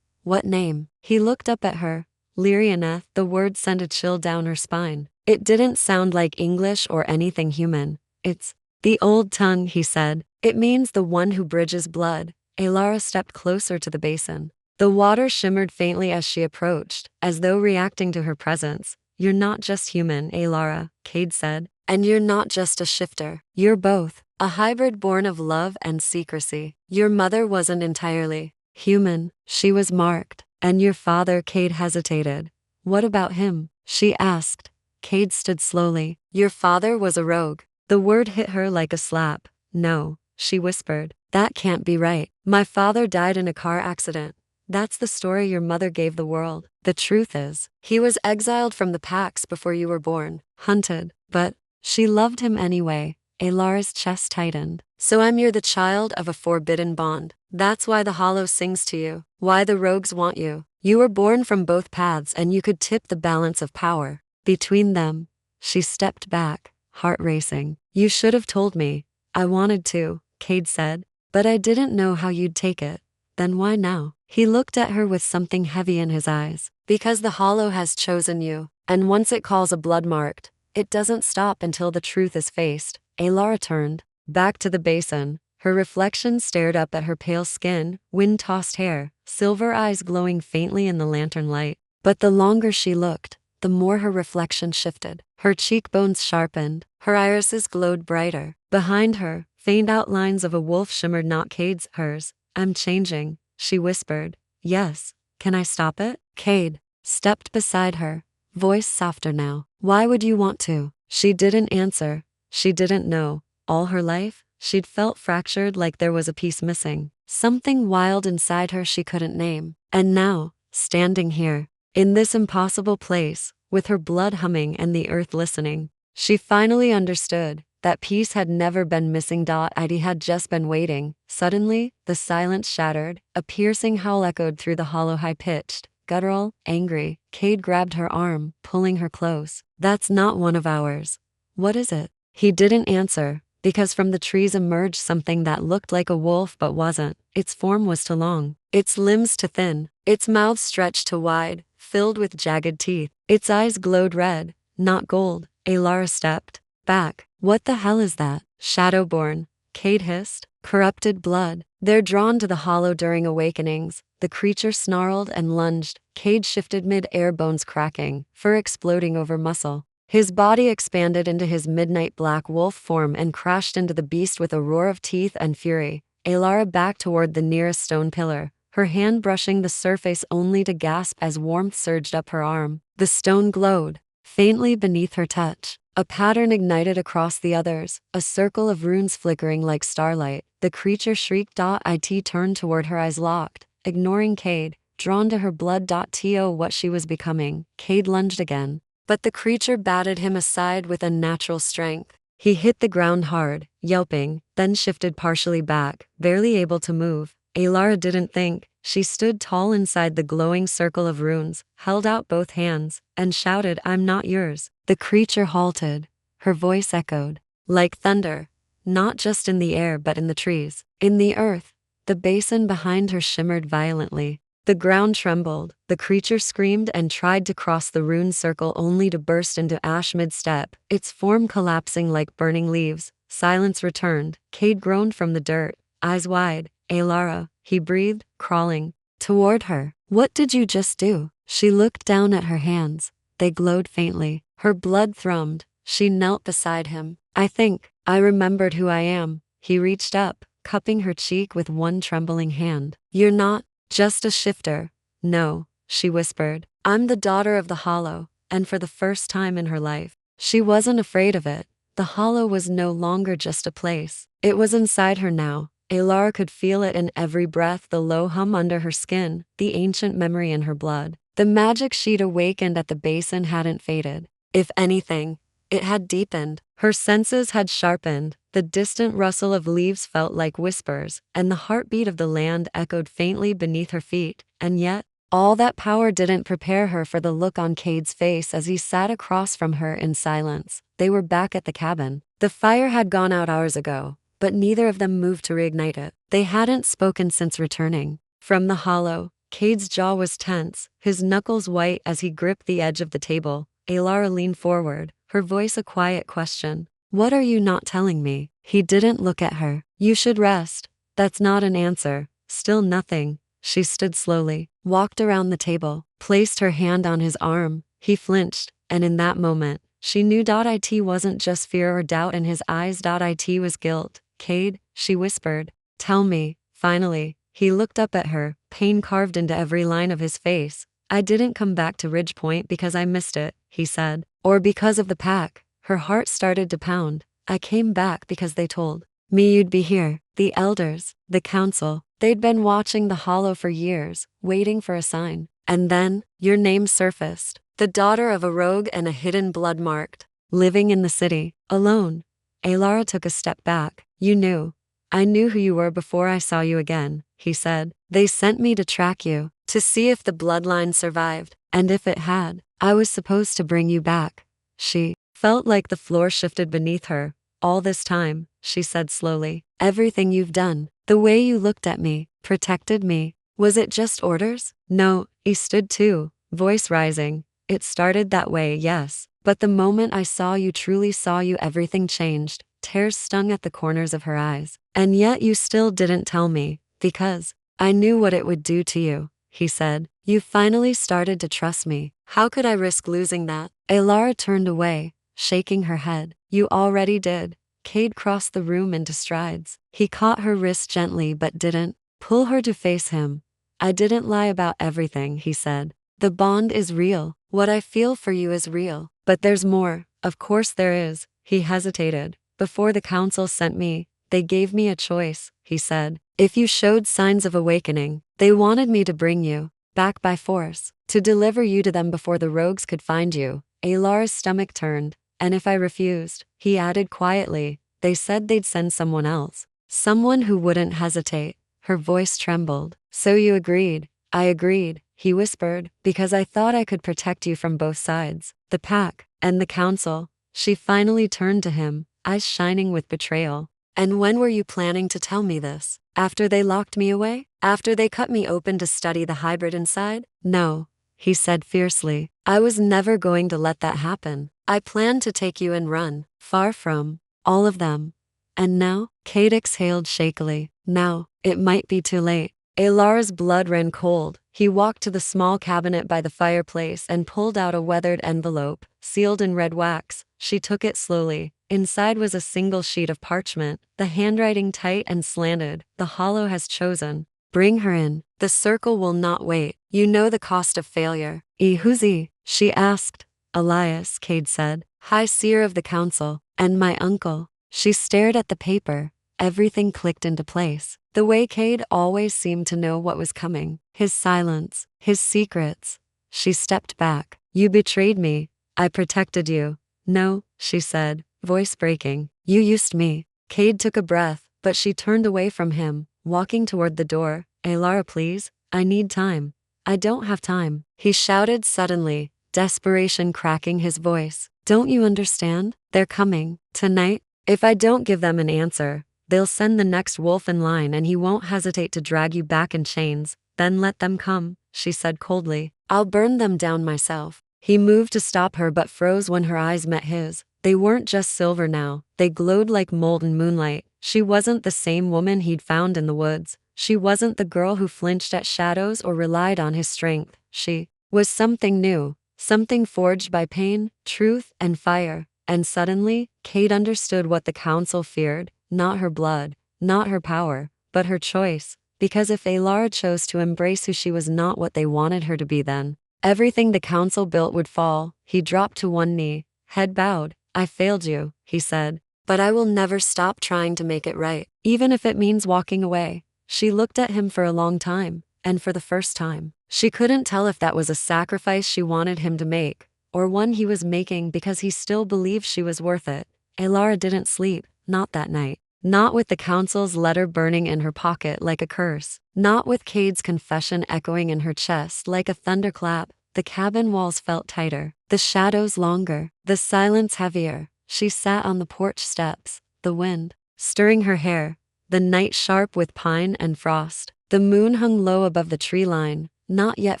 What name? He looked up at her. Lyrianeth. The word sent a chill down her spine. It didn't sound like English or anything human. It's the old tongue, he said. It means the one who bridges blood. Alara stepped closer to the basin. The water shimmered faintly as she approached, as though reacting to her presence. You're not just human, Alara, Cade said. And you're not just a shifter. You're both. A hybrid born of love and secrecy. Your mother wasn't entirely human. She was marked. And your father, Cade hesitated. What about him? She asked. Cade stood slowly. Your father was a rogue. The word hit her like a slap. No, she whispered. That can't be right. My father died in a car accident. That's the story your mother gave the world. The truth is, he was exiled from the packs before you were born, hunted. But she loved him anyway. Alara's chest tightened. So you're the child of a forbidden bond. That's why the hollow sings to you. Why the rogues want you. You were born from both paths and you could tip the balance of power between them. She stepped back, heart racing. You should have told me. I wanted to, Cade said. But I didn't know how you'd take it. Then why now? He looked at her with something heavy in his eyes. Because the hollow has chosen you. And once it calls a blood marked, it doesn't stop until the truth is faced. Alara turned back to the basin. Her reflection stared up at her pale skin, wind-tossed hair, silver eyes glowing faintly in the lantern light. But the longer she looked, the more her reflection shifted. Her cheekbones sharpened, her irises glowed brighter. Behind her, faint outlines of a wolf shimmered, not Cade's, hers. I'm changing, she whispered. Yes. Can I stop it? Cade stepped beside her, voice softer now. Why would you want to? She didn't answer. She didn't know. All her life, she'd felt fractured, like there was a piece missing. Something wild inside her she couldn't name. And now, standing here, in this impossible place, with her blood humming and the earth listening, she finally understood. That piece had never been missing. It had just been waiting. Suddenly, the silence shattered. A piercing howl echoed through the hollow, high-pitched, guttural, angry. Cade grabbed her arm, pulling her close. That's not one of ours. What is it? He didn't answer, because from the trees emerged something that looked like a wolf but wasn't. Its form was too long, its limbs too thin, its mouth stretched too wide, filled with jagged teeth. Its eyes glowed red, not gold. Alara stepped back. What the hell is that? Shadowborn, Cade hissed. Corrupted blood. They're drawn to the hollow during awakenings. The creature snarled and lunged. Cade shifted mid-air, bones cracking, fur exploding over muscle. His body expanded into his midnight black wolf form and crashed into the beast with a roar of teeth and fury. Alara backed toward the nearest stone pillar, her hand brushing the surface only to gasp as warmth surged up her arm. The stone glowed faintly beneath her touch. A pattern ignited across the others, a circle of runes flickering like starlight. The creature shrieked. It turned toward her, eyes locked, ignoring Cade, drawn to her blood. What she was becoming. Cade lunged again, but the creature batted him aside with unnatural strength. He hit the ground hard, yelping, then shifted partially back, barely able to move. Alara didn't think. She stood tall inside the glowing circle of runes, held out both hands, and shouted, I'm not yours. The creature halted. Her voice echoed like thunder, not just in the air but in the trees, in the earth. The basin behind her shimmered violently. The ground trembled. The creature screamed and tried to cross the rune circle only to burst into ash mid-step, its form collapsing like burning leaves. Silence returned. Cade groaned from the dirt, eyes wide. Alara, he breathed, crawling toward her. What did you just do? She looked down at her hands. They glowed faintly. Her blood thrummed. She knelt beside him. I think I remembered who I am. He reached up, cupping her cheek with one trembling hand. You're not just a shifter. No, she whispered. I'm the daughter of the hollow. And for the first time in her life, she wasn't afraid of it. The hollow was no longer just a place. It was inside her now. Alara could feel it in every breath, the low hum under her skin, the ancient memory in her blood. The magic she'd awakened at the basin hadn't faded. If anything, it had deepened. Her senses had sharpened. The distant rustle of leaves felt like whispers, and the heartbeat of the land echoed faintly beneath her feet. And yet, all that power didn't prepare her for the look on Cade's face as he sat across from her in silence. They were back at the cabin. The fire had gone out hours ago, but neither of them moved to reignite it. They hadn't spoken since returning. From the hollow, Cade's jaw was tense, his knuckles white as he gripped the edge of the table. Alara leaned forward, her voice a quiet question. "What are you not telling me?" He didn't look at her. "You should rest." "That's not an answer." Still nothing. She stood slowly, walked around the table, placed her hand on his arm. He flinched, and in that moment, she knew it wasn't just fear or doubt in his eyes. It was guilt. "Cade," she whispered. "Tell me." Finally, he looked up at her, pain carved into every line of his face. "I didn't come back to Ridgepoint because I missed it," he said. "Or because of the pack." Her heart started to pound. "I came back because they told me you'd be here. The elders, the council, they'd been watching the hollow for years, waiting for a sign. And then, your name surfaced. The daughter of a rogue and a hidden blood marked. Living in the city, alone." Alara took a step back. "You knew." "I knew who you were before I saw you again," he said. "They sent me to track you, to see if the bloodline survived, and if it had, I was supposed to bring you back." She felt like the floor shifted beneath her. "All this time," she said slowly, "everything you've done, the way you looked at me, protected me, was it just orders?" "No." He stood too, voice rising. "It started that way, yes. But the moment I saw you, truly saw you, everything changed." Tears stung at the corners of her eyes. "And yet you still didn't tell me, because I knew what it would do to you," he said. "You finally started to trust me. How could I risk losing that?" Alara turned away, shaking her head. "You already did." Cade crossed the room into strides. He caught her wrist gently but didn't pull her to face him. "I didn't lie about everything," he said. "The bond is real. What I feel for you is real. But there's more." "Of course there is." He hesitated. "Before the council sent me, they gave me a choice," he said. "If you showed signs of awakening, they wanted me to bring you back by force, to deliver you to them before the rogues could find you." Alara's stomach turned. "And if I refused," he added quietly, "they said they'd send someone else. Someone who wouldn't hesitate." Her voice trembled. "So you agreed?" "I agreed," he whispered, "because I thought I could protect you from both sides. The pack, and the council." She finally turned to him, eyes shining with betrayal. "And when were you planning to tell me this? After they locked me away? After they cut me open to study the hybrid inside?" "No," he said fiercely. "I was never going to let that happen. I planned to take you and run, far from all of them." "And now?" Cade exhaled shakily. "Now, it might be too late." Alara's blood ran cold. He walked to the small cabinet by the fireplace and pulled out a weathered envelope, sealed in red wax. She took it slowly. Inside was a single sheet of parchment, the handwriting tight and slanted. "The hollow has chosen. Bring her in. The circle will not wait. You know the cost of failure." Who's he?" she asked. "Elias," Cade said, "High Seer of the Council, and my uncle." She stared at the paper. Everything clicked into place. The way Cade always seemed to know what was coming. His silence, his secrets. She stepped back. "You betrayed me. I protected you." "No," she said, voice breaking. "You used me." Cade took a breath, but she turned away from him, walking toward the door. "Alara, please. I need time." "I don't have time," he shouted suddenly, desperation cracking his voice. "Don't you understand? They're coming. Tonight. If I don't give them an answer, they'll send the next wolf in line and he won't hesitate to drag you back in chains. Then let them come," she said coldly. "I'll burn them down myself." He moved to stop her but froze when her eyes met his. They weren't just silver now, they glowed like molten moonlight. She wasn't the same woman he'd found in the woods. She wasn't the girl who flinched at shadows or relied on his strength. She was something new, something forged by pain, truth, and fire. And suddenly, Cade understood what the council feared. Not her blood, not her power, but her choice. Because if Alara chose to embrace who she was, not what they wanted her to be, then everything the council built would fall. He dropped to one knee, head bowed. "I failed you," he said. but I will never stop trying to make it right, even if it means walking away. She looked at him for a long time, and for the first time, she couldn't tell if that was a sacrifice she wanted him to make, or one he was making because he still believed she was worth it. Elara didn't sleep, not that night. Not with the council's letter burning in her pocket like a curse. Not with Cade's confession echoing in her chest like a thunderclap. The cabin walls felt tighter, the shadows longer, the silence heavier. She sat on the porch steps, the wind stirring her hair, the night sharp with pine and frost. The moon hung low above the tree line, not yet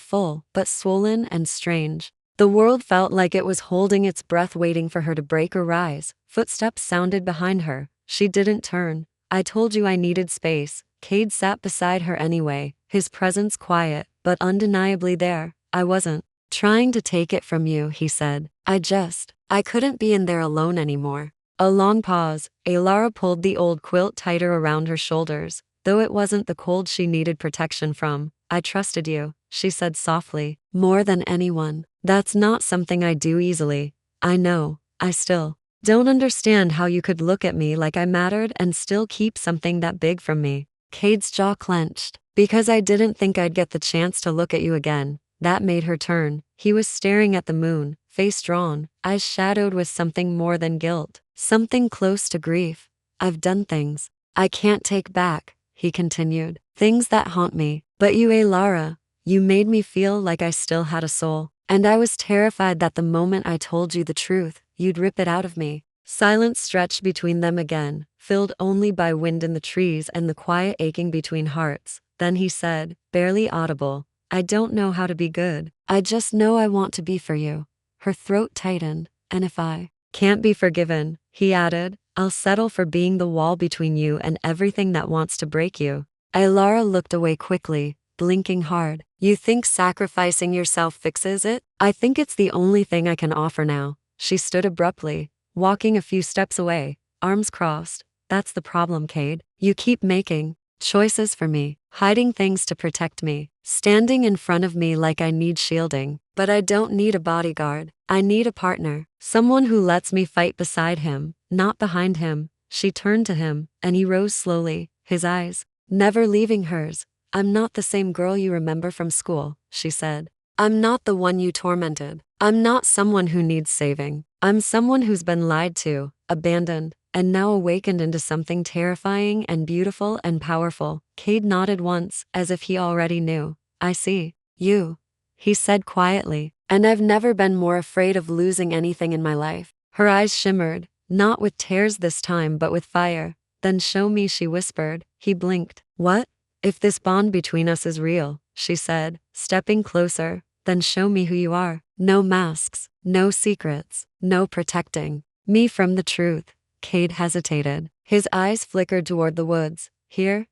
full, but swollen and strange. The world felt like it was holding its breath, waiting for her to break or rise. Footsteps sounded behind her. She didn't turn. I told you I needed space. Cade sat beside her anyway, his presence quiet, but undeniably there. I wasn't trying to take it from you, he said. I couldn't be in there alone anymore. A long pause. Elara pulled the old quilt tighter around her shoulders, though it wasn't the cold she needed protection from. I trusted you, she said softly, more than anyone. That's not something I do easily. I know. I still don't understand how you could look at me like I mattered and still keep something that big from me. Cade's jaw clenched. Because I didn't think I'd get the chance to look at you again. That made her turn. He was staring at the moon, face drawn, eyes shadowed with something more than guilt, something close to grief. I've done things I can't take back, he continued. Things that haunt me. But you, Elara, you made me feel like I still had a soul. And I was terrified that the moment I told you the truth, you'd rip it out of me. Silence stretched between them again, filled only by wind in the trees and the quiet aching between hearts. Then he said, barely audible, I don't know how to be good. I just know I want to be for you. Her throat tightened. And if I can't be forgiven, he added, I'll settle for being the wall between you and everything that wants to break you. Elara looked away quickly, blinking hard. You think sacrificing yourself fixes it? I think it's the only thing I can offer now. She stood abruptly, walking a few steps away, arms crossed. That's the problem, Cade. You keep making choices for me, hiding things to protect me, standing in front of me like I need shielding. But I don't need a bodyguard. I need a partner, someone who lets me fight beside him, not behind him. She turned to him, and he rose slowly, his eyes never leaving hers. I'm not the same girl you remember from school, she said. I'm not the one you tormented. I'm not someone who needs saving. I'm someone who's been lied to, abandoned, and now awakened into something terrifying and beautiful and powerful. Cade nodded once, as if he already knew. I see. You, he said quietly, and I've never been more afraid of losing anything in my life. Her eyes shimmered, not with tears this time but with fire. Then show me, she whispered. He blinked. What? If this bond between us is real, she said, stepping closer, then show me who you are. No masks, no secrets, no protecting me from the truth. Cade hesitated. His eyes flickered toward the woods. Here.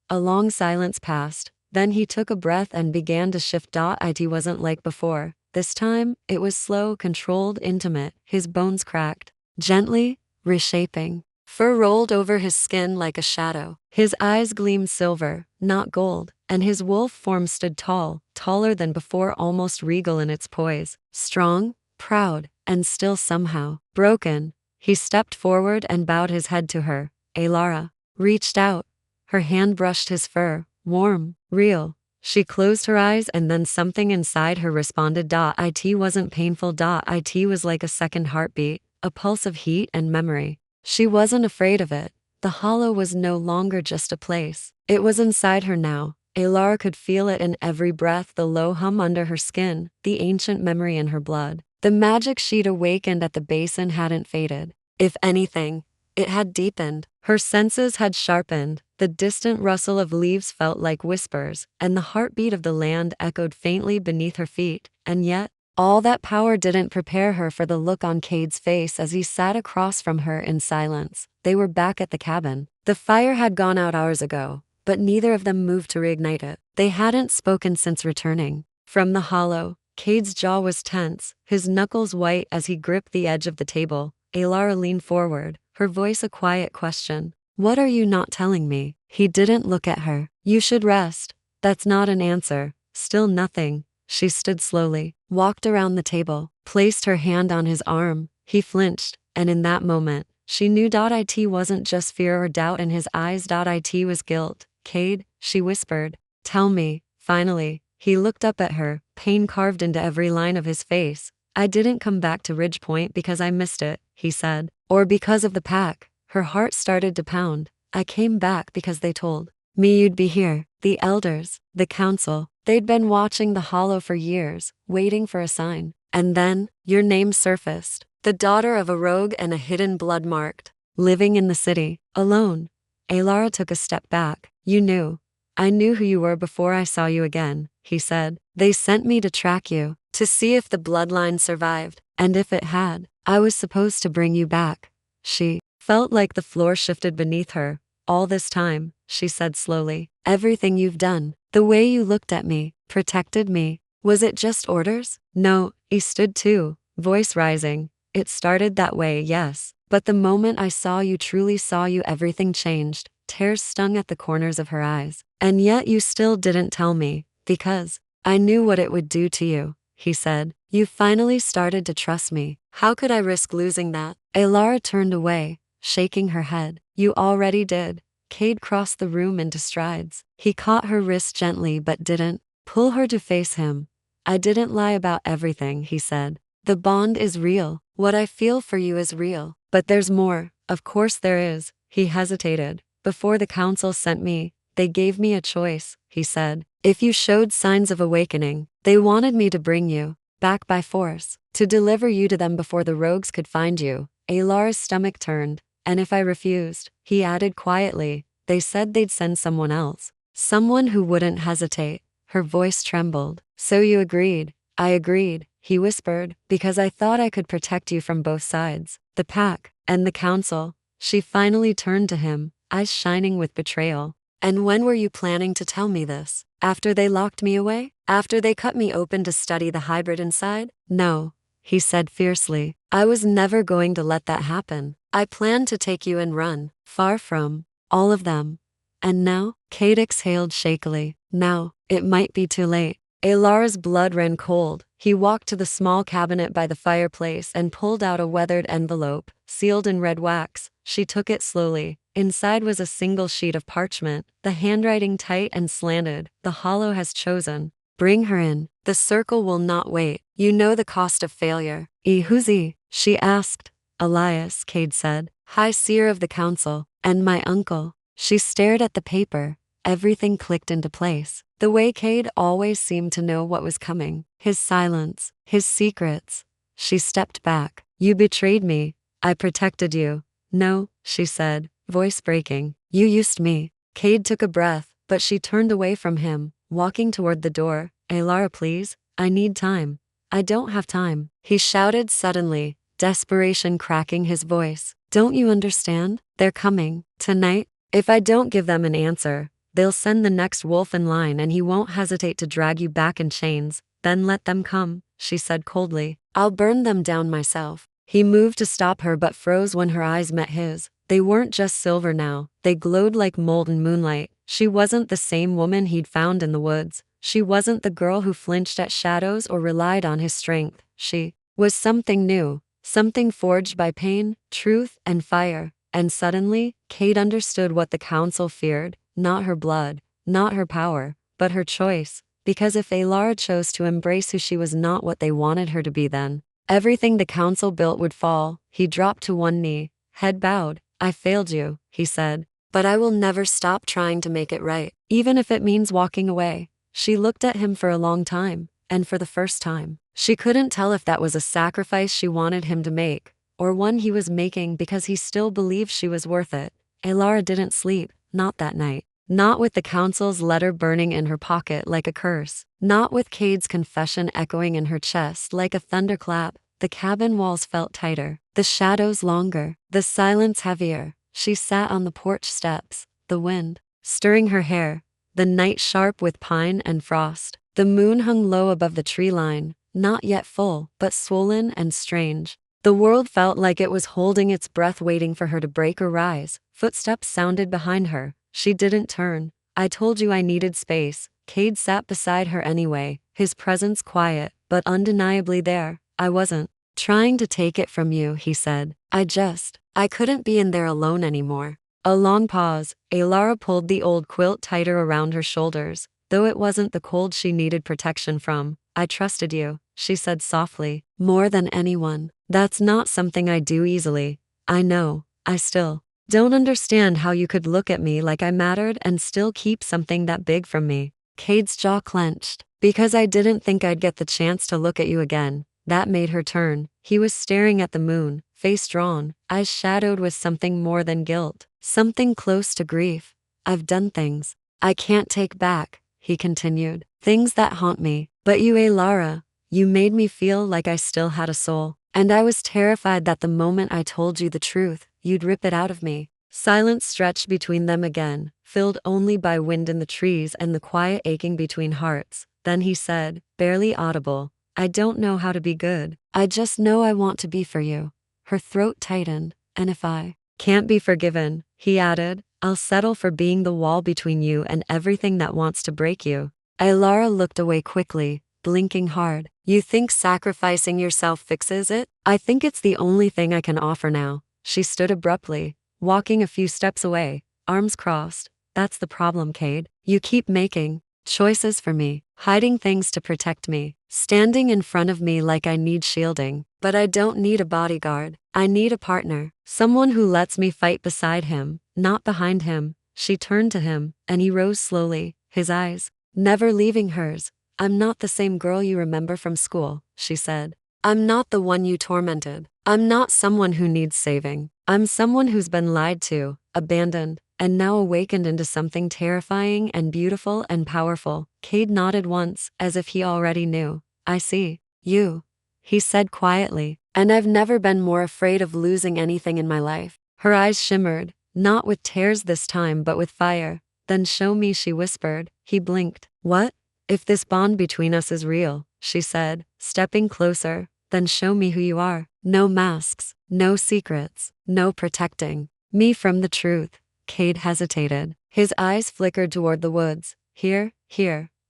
A long silence passed. Then he took a breath and began to shift. It wasn't like before. This time, it was slow, controlled, intimate. His bones cracked, gently, reshaping. Fur rolled over his skin like a shadow. His eyes gleamed silver, not gold, and his wolf form stood tall, taller than before, almost regal in its poise. Strong, proud, and still somehow broken. He stepped forward and bowed his head to her. Elara reached out. Her hand brushed his fur, warm, real. She closed her eyes and then something inside her responded. It wasn't painful. It was like a second heartbeat, a pulse of heat and memory. She wasn't afraid of it. The hollow was no longer just a place. It was inside her now. Elara could feel it in every breath, the low hum under her skin, the ancient memory in her blood. The magic she'd awakened at the basin hadn't faded. If anything, it had deepened. Her senses had sharpened. The distant rustle of leaves felt like whispers, and the heartbeat of the land echoed faintly beneath her feet. And yet, all that power didn't prepare her for the look on Cade's face as he sat across from her in silence. They were back at the cabin. The fire had gone out hours ago, but neither of them moved to reignite it. They hadn't spoken since returning. From the hollow, Cade's jaw was tense, his knuckles white as he gripped the edge of the table. Elara leaned forward, her voice a quiet question. What are you not telling me? He didn't look at her. You should rest. That's not an answer. Still nothing. She stood slowly, walked around the table, placed her hand on his arm. He flinched, and in that moment, She knew .it wasn't just fear or doubt in his eyes. It was guilt. Cade, she whispered. Tell me, finally. He looked up at her, pain carved into every line of his face. I didn't come back to Ridgepoint because I missed it, he said. Or because of the pack. Her heart started to pound. I came back because they told me you'd be here. The elders, the council, they'd been watching the hollow for years, waiting for a sign. And then, your name surfaced. The daughter of a rogue and a hidden blood marked. Living in the city, alone. Alara took a step back. You knew. I knew who you were before I saw you again, he said. They sent me to track you, to see if the bloodline survived, and if it had, I was supposed to bring you back. She felt like the floor shifted beneath her. All this time, she said slowly, everything you've done, the way you looked at me, protected me, was it just orders? No, he stood too, voice rising. It started that way, yes, but the moment I saw you, truly saw you, everything changed. Tears stung at the corners of her eyes. And yet you still didn't tell me, because I knew what it would do to you, he said. You finally started to trust me. How could I risk losing that? Alara turned away, shaking her head. You already did. Cade crossed the room into strides. He caught her wrist gently but didn't pull her to face him. I didn't lie about everything, he said. The bond is real. What I feel for you is real. But there's more. Of course there is. He hesitated. Before the council sent me, they gave me a choice, he said. If you showed signs of awakening, they wanted me to bring you back by force, to deliver you to them before the rogues could find you. Alara's stomach turned. And if I refused, he added quietly, they said they'd send someone else. Someone who wouldn't hesitate. Her voice trembled. So you agreed? I agreed, he whispered, because I thought I could protect you from both sides. The pack, and the council. She finally turned to him, eyes shining with betrayal. And when were you planning to tell me this? After they locked me away? After they cut me open to study the hybrid inside? No, he said fiercely. I was never going to let that happen. I planned to take you and run, far from all of them. And now? Cade exhaled shakily. Now, it might be too late. Alara's blood ran cold. He walked to the small cabinet by the fireplace and pulled out a weathered envelope, sealed in red wax. She took it slowly. Inside was a single sheet of parchment, the handwriting tight and slanted. The hollow has chosen. Bring her in. The circle will not wait. You know the cost of failure. Who's he? She asked. Elias, Cade said, High Seer of the Council, and my uncle. She stared at the paper. Everything clicked into place. The way Cade always seemed to know what was coming. His silence, his secrets. She stepped back. You betrayed me. I protected you. No, she said, voice breaking. You used me. Cade took a breath, but she turned away from him, walking toward the door. Alara, please. I need time. I don't have time. He shouted suddenly, desperation cracking his voice. Don't you understand? They're coming. Tonight. If I don't give them an answer, they'll send the next wolf in line and he won't hesitate to drag you back in chains. Then let them come, she said coldly. I'll burn them down myself. He moved to stop her but froze when her eyes met his. They weren't just silver now. They glowed like molten moonlight. She wasn't the same woman he'd found in the woods. She wasn't the girl who flinched at shadows or relied on his strength. She was something new, something forged by pain, truth, and fire. And suddenly, Cade understood what the council feared. Not her blood, not her power, but her choice. Because if Alara chose to embrace who she was, not what they wanted her to be, then everything the council built would fall. He dropped to one knee, head bowed. I failed you, he said, but I will never stop trying to make it right, even if it means walking away. She looked at him for a long time, and for the first time, she couldn't tell if that was a sacrifice she wanted him to make, or one he was making because he still believed she was worth it. Alara didn't sleep, not that night. Not with the council's letter burning in her pocket like a curse. Not with Cade's confession echoing in her chest like a thunderclap. The cabin walls felt tighter, the shadows longer, the silence heavier. She sat on the porch steps, the wind stirring her hair, the night sharp with pine and frost. The moon hung low above the tree line, not yet full, but swollen and strange. The world felt like it was holding its breath, waiting for her to break or rise. Footsteps sounded behind her. She didn't turn. I told you I needed space. Cade sat beside her anyway, his presence quiet, but undeniably there. I wasn't trying to take it from you, he said. I couldn't be in there alone anymore. A long pause. Alara pulled the old quilt tighter around her shoulders, though it wasn't the cold she needed protection from. I trusted you, she said softly. More than anyone. That's not something I do easily. I know. I still don't understand how you could look at me like I mattered and still keep something that big from me. Cade's jaw clenched. Because I didn't think I'd get the chance to look at you again. That made her turn. He was staring at the moon, face drawn, eyes shadowed with something more than guilt. Something close to grief. I've done things I can't take back, he continued. Things that haunt me. But you, Alara, you made me feel like I still had a soul. And I was terrified that the moment I told you the truth, you'd rip it out of me. Silence stretched between them again, filled only by wind in the trees and the quiet aching between hearts. Then he said, barely audible, I don't know how to be good. I just know I want to be for you. Her throat tightened. And if I can't be forgiven, he added, I'll settle for being the wall between you and everything that wants to break you. Alara looked away quickly, blinking hard. You think sacrificing yourself fixes it? I think it's the only thing I can offer now. She stood abruptly, walking a few steps away, arms crossed. That's the problem, Cade. You keep making choices for me, hiding things to protect me, standing in front of me like I need shielding. But I don't need a bodyguard. I need a partner, someone who lets me fight beside him, not behind him. She turned to him, and he rose slowly, his eyes never leaving hers. I'm not the same girl you remember from school, she said. I'm not the one you tormented. I'm not someone who needs saving. I'm someone who's been lied to, abandoned, and now awakened into something terrifying and beautiful and powerful. Cade nodded once, as if he already knew. I see. You, he said quietly, and I've never been more afraid of losing anything in my life. Her eyes shimmered, not with tears this time but with fire. Then show me, she whispered. He blinked. What? If this bond between us is real, she said, stepping closer, then show me who you are. No masks, no secrets, no protecting me from the truth. Cade hesitated. His eyes flickered toward the woods. Here.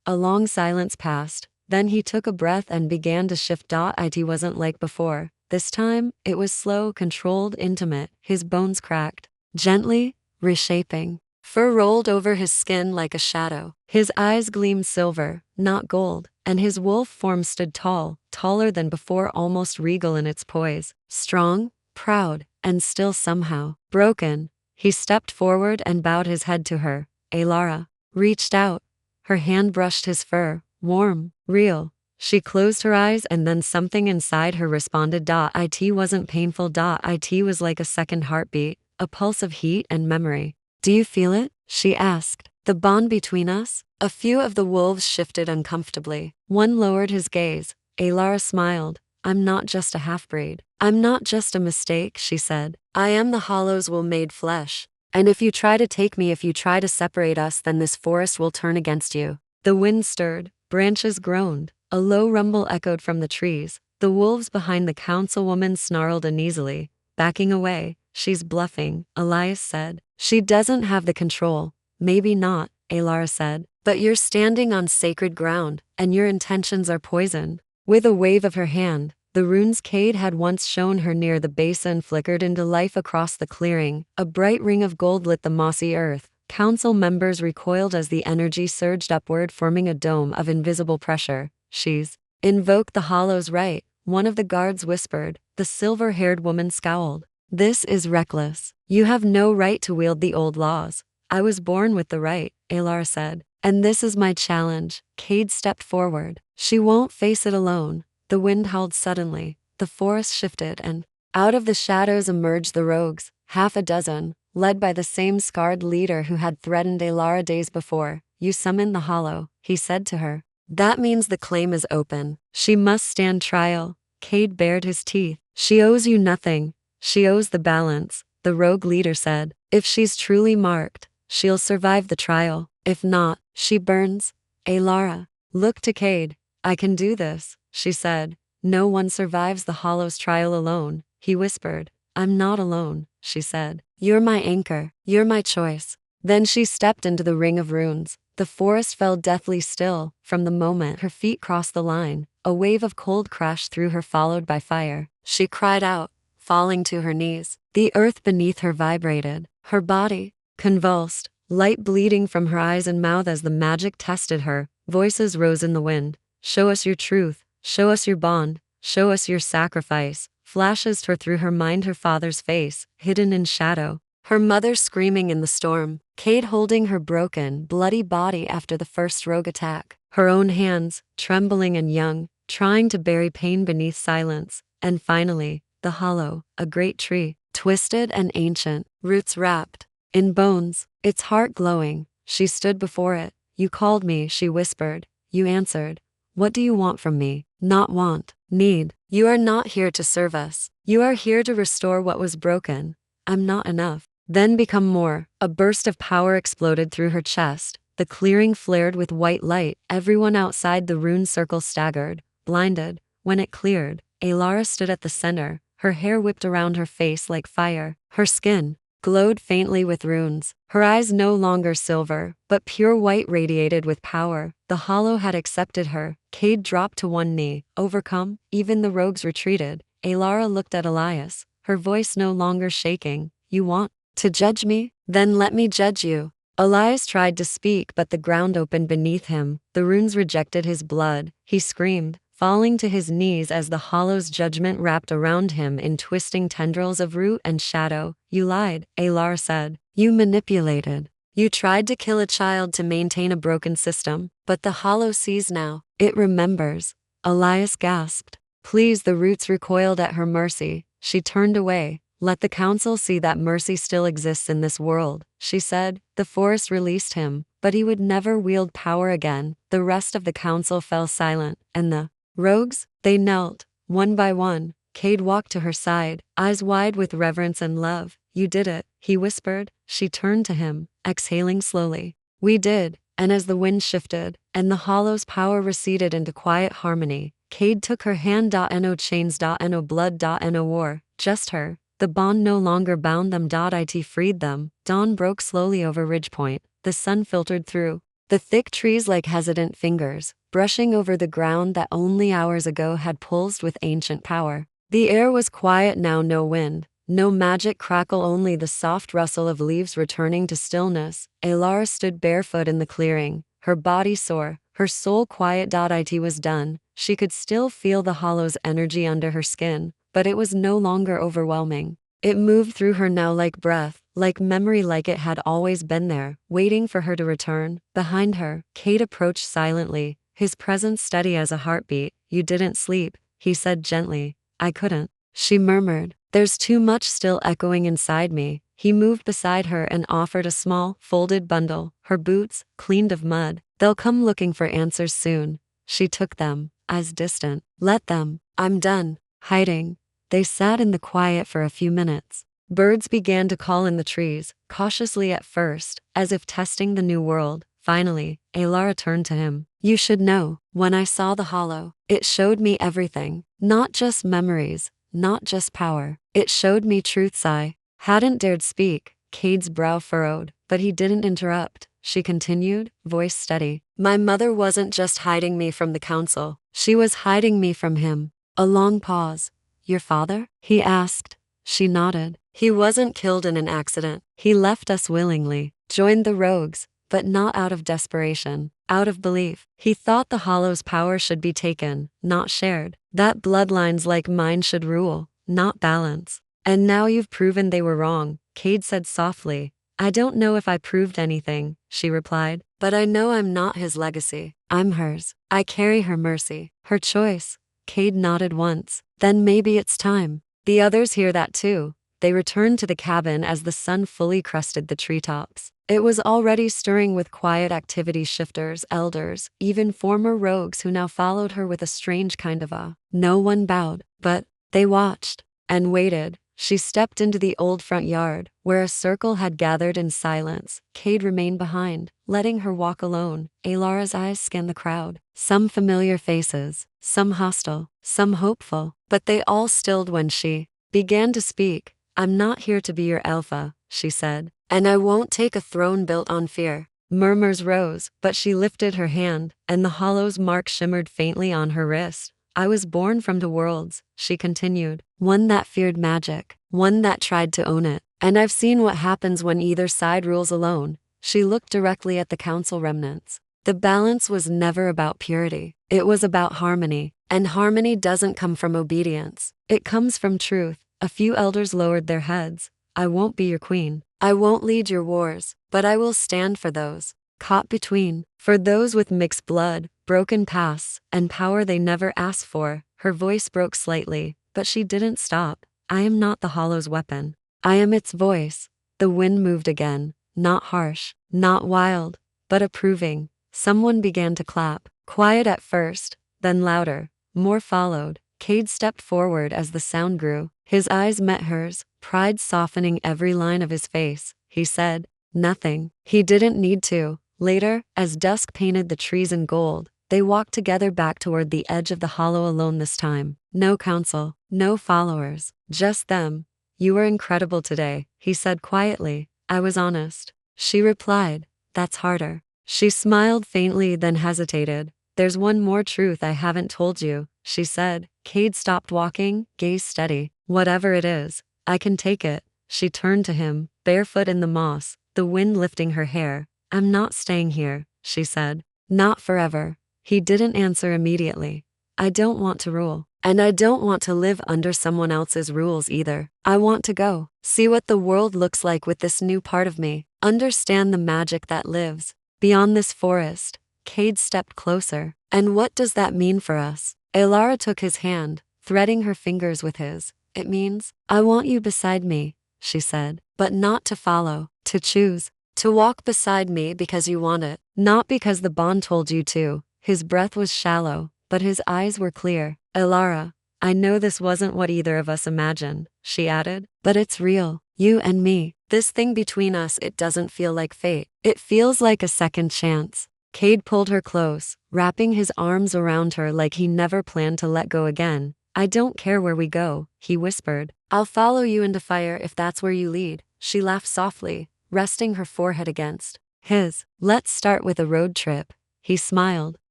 A long silence passed. Then he took a breath and began to shift. It wasn't like before. This time, it was slow, controlled, intimate. His bones cracked, gently, reshaping. Fur rolled over his skin like a shadow. His eyes gleamed silver, not gold, and his wolf form stood tall, taller than before, almost regal in its poise. Strong, proud, and still somehow broken. He stepped forward and bowed his head to her. Alara reached out. Her hand brushed his fur, warm, real. She closed her eyes and then something inside her responded. It wasn't painful. It was like a second heartbeat, a pulse of heat and memory. Do you feel it? She asked. The bond between us? A few of the wolves shifted uncomfortably. One lowered his gaze. Alara smiled. I'm not just a half-breed. I'm not just a mistake, she said. I am the Hollow's will made flesh. And if you try to take me, if you try to separate us, then this forest will turn against you. The wind stirred, branches groaned, a low rumble echoed from the trees. The wolves behind the councilwoman snarled uneasily, backing away. She's bluffing, Elias said. She doesn't have the control. Maybe not, Alara said. But you're standing on sacred ground, and your intentions are poison. With a wave of her hand, the runes Cade had once shown her near the basin flickered into life across the clearing. A bright ring of gold lit the mossy earth. Council members recoiled as the energy surged upward, forming a dome of invisible pressure. She's invoked the Hollow's right, one of the guards whispered. The silver-haired woman scowled. This is reckless. You have no right to wield the old laws. I was born with the right, Alara said. And this is my challenge. Cade stepped forward. She won't face it alone. The wind howled suddenly. The forest shifted and out of the shadows emerged the rogues, half a dozen, led by the same scarred leader who had threatened Alara days before. You summoned the Hollow, he said to her. That means the claim is open. She must stand trial. Cade bared his teeth. She owes you nothing. She owes the balance, the rogue leader said. If she's truly marked, she'll survive the trial. If not, she burns. Alara looked to Cade. I can do this, she said. No one survives the Hollow's trial alone, he whispered. I'm not alone, she said. You're my anchor. You're my choice. Then she stepped into the ring of runes. The forest fell deathly still. From the moment her feet crossed the line, A wave of cold crashed through her, followed by fire. She cried out, falling to her knees. The earth beneath her vibrated. Her body convulsed, light bleeding from her eyes and mouth as the magic tested her. Voices rose in the wind. Show us your truth. Show us your bond. Show us your sacrifice. Flashes tore through her mind, her father's face, hidden in shadow. Her mother screaming in the storm. Cade holding her broken, bloody body after the first rogue attack. Her own hands, trembling and young, trying to bury pain beneath silence. And finally, the hollow, a great tree, twisted and ancient, roots wrapped in bones, its heart glowing. She stood before it. You called me, she whispered. You answered. What do you want from me? Not want, need. You are not here to serve us. You are here to restore what was broken. I'm not enough. Then become more. A burst of power exploded through her chest. The clearing flared with white light. Everyone outside the rune circle staggered, blinded. When it cleared, Alara stood at the center, her hair whipped around her face like fire. Her skin glowed faintly with runes. Her eyes no longer silver, but pure white radiated with power. The hollow had accepted her. Cade dropped to one knee, overcome. Even the rogues retreated. Alara looked at Elias, her voice no longer shaking. You want to judge me? Then let me judge you. Elias tried to speak, but the ground opened beneath him. The runes rejected his blood. He screamed, falling to his knees as the hollow's judgment wrapped around him in twisting tendrils of root and shadow. You lied, Alara said. You manipulated. You tried to kill a child to maintain a broken system, but the hollow sees now. It remembers. Elias gasped. Please, the roots recoiled at her mercy. She turned away. Let the council see that mercy still exists in this world, she said. The forest released him, but he would never wield power again. The rest of the council fell silent, and the rogues, they knelt, one by one. Cade walked to her side, eyes wide with reverence and love. You did it, he whispered. She turned to him, exhaling slowly. We did, and as the wind shifted, and the hollow's power receded into quiet harmony, Cade took her hand. No chains, no blood, no war, just her. The bond no longer bound them. It freed them. Dawn broke slowly over Ridgepoint. The sun filtered through the thick trees like hesitant fingers, brushing over the ground that only hours ago had pulsed with ancient power. The air was quiet now, no wind, no magic crackle, only the soft rustle of leaves returning to stillness. Alara stood barefoot in the clearing, her body sore, her soul quiet. It was done. She could still feel the hollow's energy under her skin, but it was no longer overwhelming. It moved through her now like breath, like memory, like it had always been there, waiting for her to return. Behind her, Cade approached silently, his presence steady as a heartbeat. You didn't sleep, he said gently. I couldn't, she murmured. There's too much still echoing inside me. He moved beside her and offered a small, folded bundle, her boots, cleaned of mud. They'll come looking for answers soon. She took them, eyes distant. Let them. I'm done hiding. They sat in the quiet for a few minutes. Birds began to call in the trees, cautiously at first, as if testing the new world. Finally, Alara turned to him. You should know, when I saw the hollow, it showed me everything. Not just memories, not just power. It showed me truths I hadn't dared speak. Cade's brow furrowed, but he didn't interrupt. She continued, voice steady. My mother wasn't just hiding me from the council. She was hiding me from him. A long pause. Your father? He asked. She nodded. He wasn't killed in an accident. He left us willingly, joined the rogues, but not out of desperation, out of belief. He thought the hollow's power should be taken, not shared. That bloodlines like mine should rule, not balance. And now you've proven they were wrong, Cade said softly. I don't know if I proved anything, she replied, but I know I'm not his legacy. I'm hers. I carry her mercy, her choice. Cade nodded once. Then maybe it's time. The others hear that too. They returned to the cabin as the sun fully crested the treetops. It was already stirring with quiet activity. Shifters, elders, even former rogues who now followed her with a strange kind of awe. No one bowed, but they watched and waited. She stepped into the old front yard, where a circle had gathered in silence. Cade remained behind, letting her walk alone. Alara's eyes scanned the crowd. Some familiar faces, some hostile, some hopeful, but they all stilled when she began to speak. I'm not here to be your alpha, she said, and I won't take a throne built on fear. Murmurs rose, but she lifted her hand, and the hollow's mark shimmered faintly on her wrist. I was born from the worlds, she continued. One that feared magic, one that tried to own it. And I've seen what happens when either side rules alone. She looked directly at the council remnants. The balance was never about purity. It was about harmony. And harmony doesn't come from obedience. It comes from truth. A few elders lowered their heads. I won't be your queen. I won't lead your wars, but I will stand for those caught between, for those with mixed blood, broken pasts, and power they never asked for. Her voice broke slightly, but she didn't stop. I am not the Hollow's weapon. I am its voice. The wind moved again, not harsh, not wild, but approving. Someone began to clap, quiet at first, then louder. More followed. Cade stepped forward as the sound grew. His eyes met hers, pride softening every line of his face. He said nothing. He didn't need to. Later, as dusk painted the trees in gold, they walked together back toward the edge of the hollow alone this time. No council, no followers, just them. You were incredible today, he said quietly. I was honest. She replied, that's harder. She smiled faintly then hesitated. There's one more truth I haven't told you, she said. Cade stopped walking, gaze steady. Whatever it is, I can take it. She turned to him, barefoot in the moss, the wind lifting her hair. I'm not staying here, she said. Not forever. He didn't answer immediately. I don't want to rule. And I don't want to live under someone else's rules either. I want to go, see what the world looks like with this new part of me, understand the magic that lives beyond this forest. Cade stepped closer. And what does that mean for us? Elara took his hand, threading her fingers with his. It means, I want you beside me, she said, but not to follow, to choose, to walk beside me because you want it, not because the bond told you to. His breath was shallow, but his eyes were clear. Elara, I know this wasn't what either of us imagined, she added, but it's real, you and me. This thing between us, it doesn't feel like fate. It feels like a second chance. Cade pulled her close, wrapping his arms around her like he never planned to let go again. I don't care where we go, he whispered. I'll follow you into fire if that's where you lead. She laughed softly, resting her forehead against his. Let's start with a road trip. He smiled.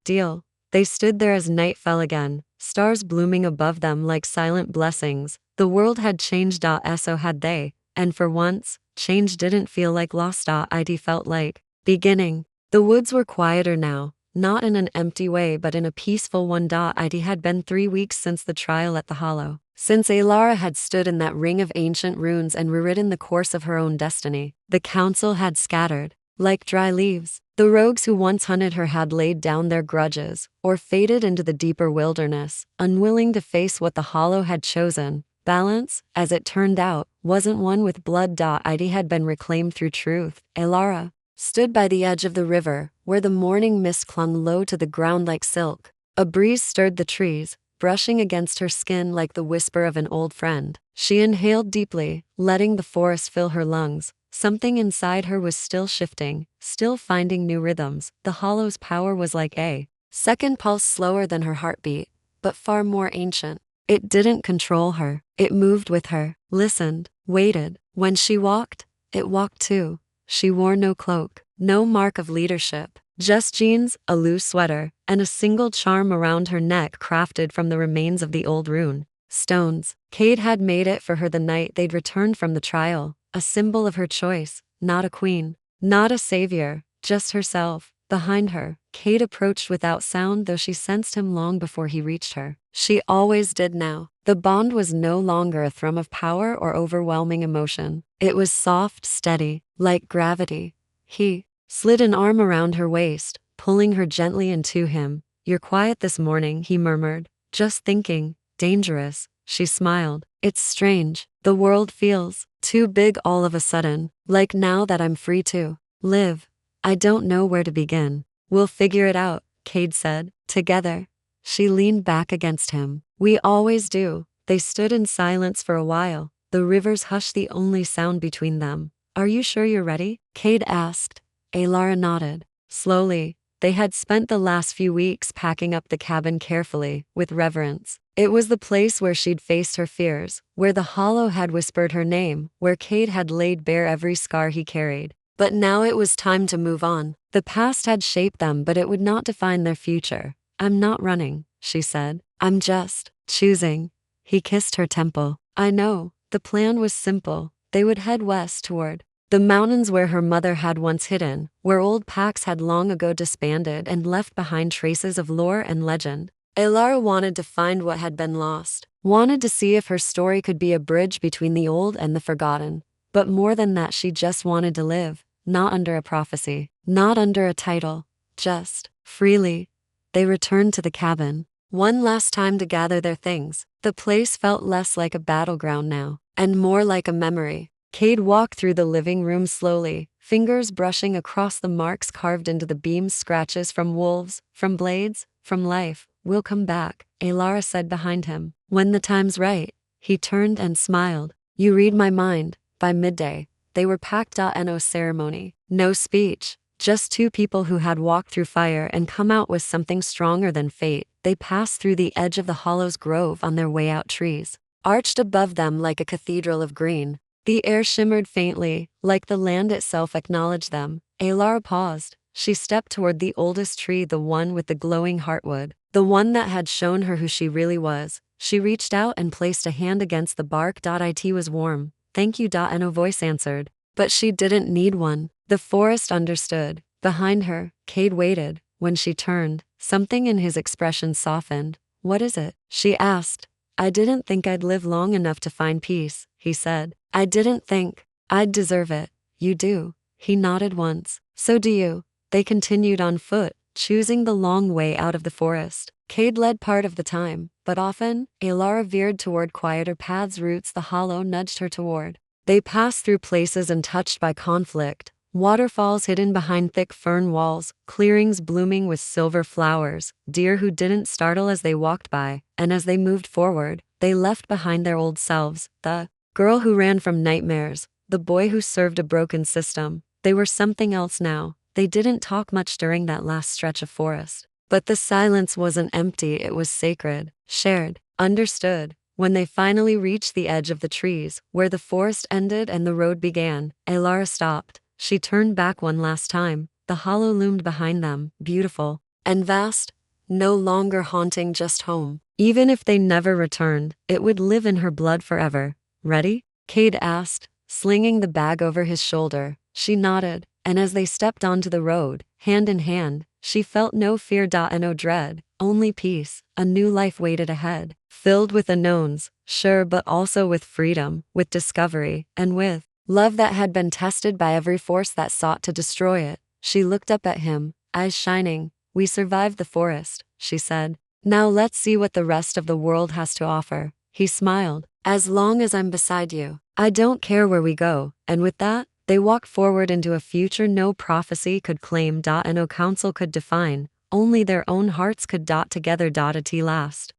Deal. They stood there as night fell again, stars blooming above them like silent blessings. The world had changed, so had they, and for once, change didn't feel like loss. It felt like beginning. The woods were quieter now, not in an empty way but in a peaceful one. It had been 3 weeks since the trial at the Hollow, since Elara had stood in that ring of ancient runes and rewritten the course of her own destiny. The council had scattered, like dry leaves. The rogues who once hunted her had laid down their grudges, or faded into the deeper wilderness, unwilling to face what the Hollow had chosen. Balance, as it turned out, wasn't won with blood. It had been reclaimed through truth. Elara stood by the edge of the river, where the morning mist clung low to the ground like silk. A breeze stirred the trees, brushing against her skin like the whisper of an old friend. She inhaled deeply, letting the forest fill her lungs. Something inside her was still shifting, still finding new rhythms. The Hollow's power was like a second pulse, slower than her heartbeat, but far more ancient. It didn't control her. It moved with her, listened, waited. When she walked, it walked too. She wore no cloak, no mark of leadership, just jeans, a loose sweater, and a single charm around her neck crafted from the remains of the old rune stones. Cade had made it for her the night they'd returned from the trial, a symbol of her choice, not a queen, not a savior, just herself. Behind her, Cade approached without sound, though she sensed him long before he reached her. She always did now. The bond was no longer a thrum of power or overwhelming emotion. It was soft, steady, like gravity. He slid an arm around her waist, pulling her gently into him. You're quiet this morning, he murmured. Just thinking. Dangerous. She smiled. It's strange. The world feels too big all of a sudden, like now that I'm free to live. I don't know where to begin. We'll figure it out, Cade said. Together. She leaned back against him. We always do. They stood in silence for a while, the river's hush the only sound between them. Are you sure you're ready? Cade asked. Elara nodded. Slowly. They had spent the last few weeks packing up the cabin carefully, with reverence. It was the place where she'd faced her fears, where the Hollow had whispered her name, where Cade had laid bare every scar he carried. But now it was time to move on. The past had shaped them, but it would not define their future. I'm not running, she said. I'm just choosing. He kissed her temple. I know. The plan was simple. They would head west toward the mountains where her mother had once hidden, where old packs had long ago disbanded and left behind traces of lore and legend. Elara wanted to find what had been lost, wanted to see if her story could be a bridge between the old and the forgotten. But more than that, she just wanted to live, not under a prophecy, not under a title, just freely. They returned to the cabin, one last time to gather their things. The place felt less like a battleground now, and more like a memory. Cade walked through the living room slowly, fingers brushing across the marks carved into the beams, scratches from wolves, from blades, from life. We'll come back, Elara said behind him. When the time's right. He turned and smiled. You read my mind. By midday, they were packed. No ceremony, no speech, just two people who had walked through fire and come out with something stronger than fate. They passed through the edge of the Hollow's grove on their way out. Trees arched above them like a cathedral of green. The air shimmered faintly, like the land itself acknowledged them. Elara paused. She stepped toward the oldest tree, the one with the glowing heartwood, the one that had shown her who she really was. She reached out and placed a hand against the bark. It was warm. Thank you. No voice answered. But she didn't need one. The forest understood. Behind her, Cade waited. When she turned, something in his expression softened. What is it? She asked. I didn't think I'd live long enough to find peace, he said. I didn't think I'd deserve it. You do. He nodded once. So do you. They continued on foot, choosing the long way out of the forest. Cade led part of the time, but often, Elara veered toward quieter paths, routes the Hollow nudged her toward. They passed through places untouched by conflict, waterfalls hidden behind thick fern walls, clearings blooming with silver flowers, deer who didn't startle as they walked by, and as they moved forward, they left behind their old selves, the girl who ran from nightmares, the boy who served a broken system. They were something else now. They didn't talk much during that last stretch of forest. But the silence wasn't empty, it was sacred, shared, understood. When they finally reached the edge of the trees, where the forest ended and the road began, Elara stopped. She turned back one last time. The Hollow loomed behind them, beautiful and vast, no longer haunting, just home. Even if they never returned, it would live in her blood forever. Ready? Cade asked, slinging the bag over his shoulder. She nodded, and as they stepped onto the road, hand in hand, she felt no fear. No dread, only peace. A new life waited ahead, filled with unknowns, sure, but also with freedom, with discovery, and with love that had been tested by every force that sought to destroy it. She looked up at him, eyes shining. We survived the forest, she said. Now let's see what the rest of the world has to offer. He smiled. As long as I'm beside you, I don't care where we go. And with that, they walked forward into a future no prophecy could claim. No council could define. Only their own hearts could. Together. At last.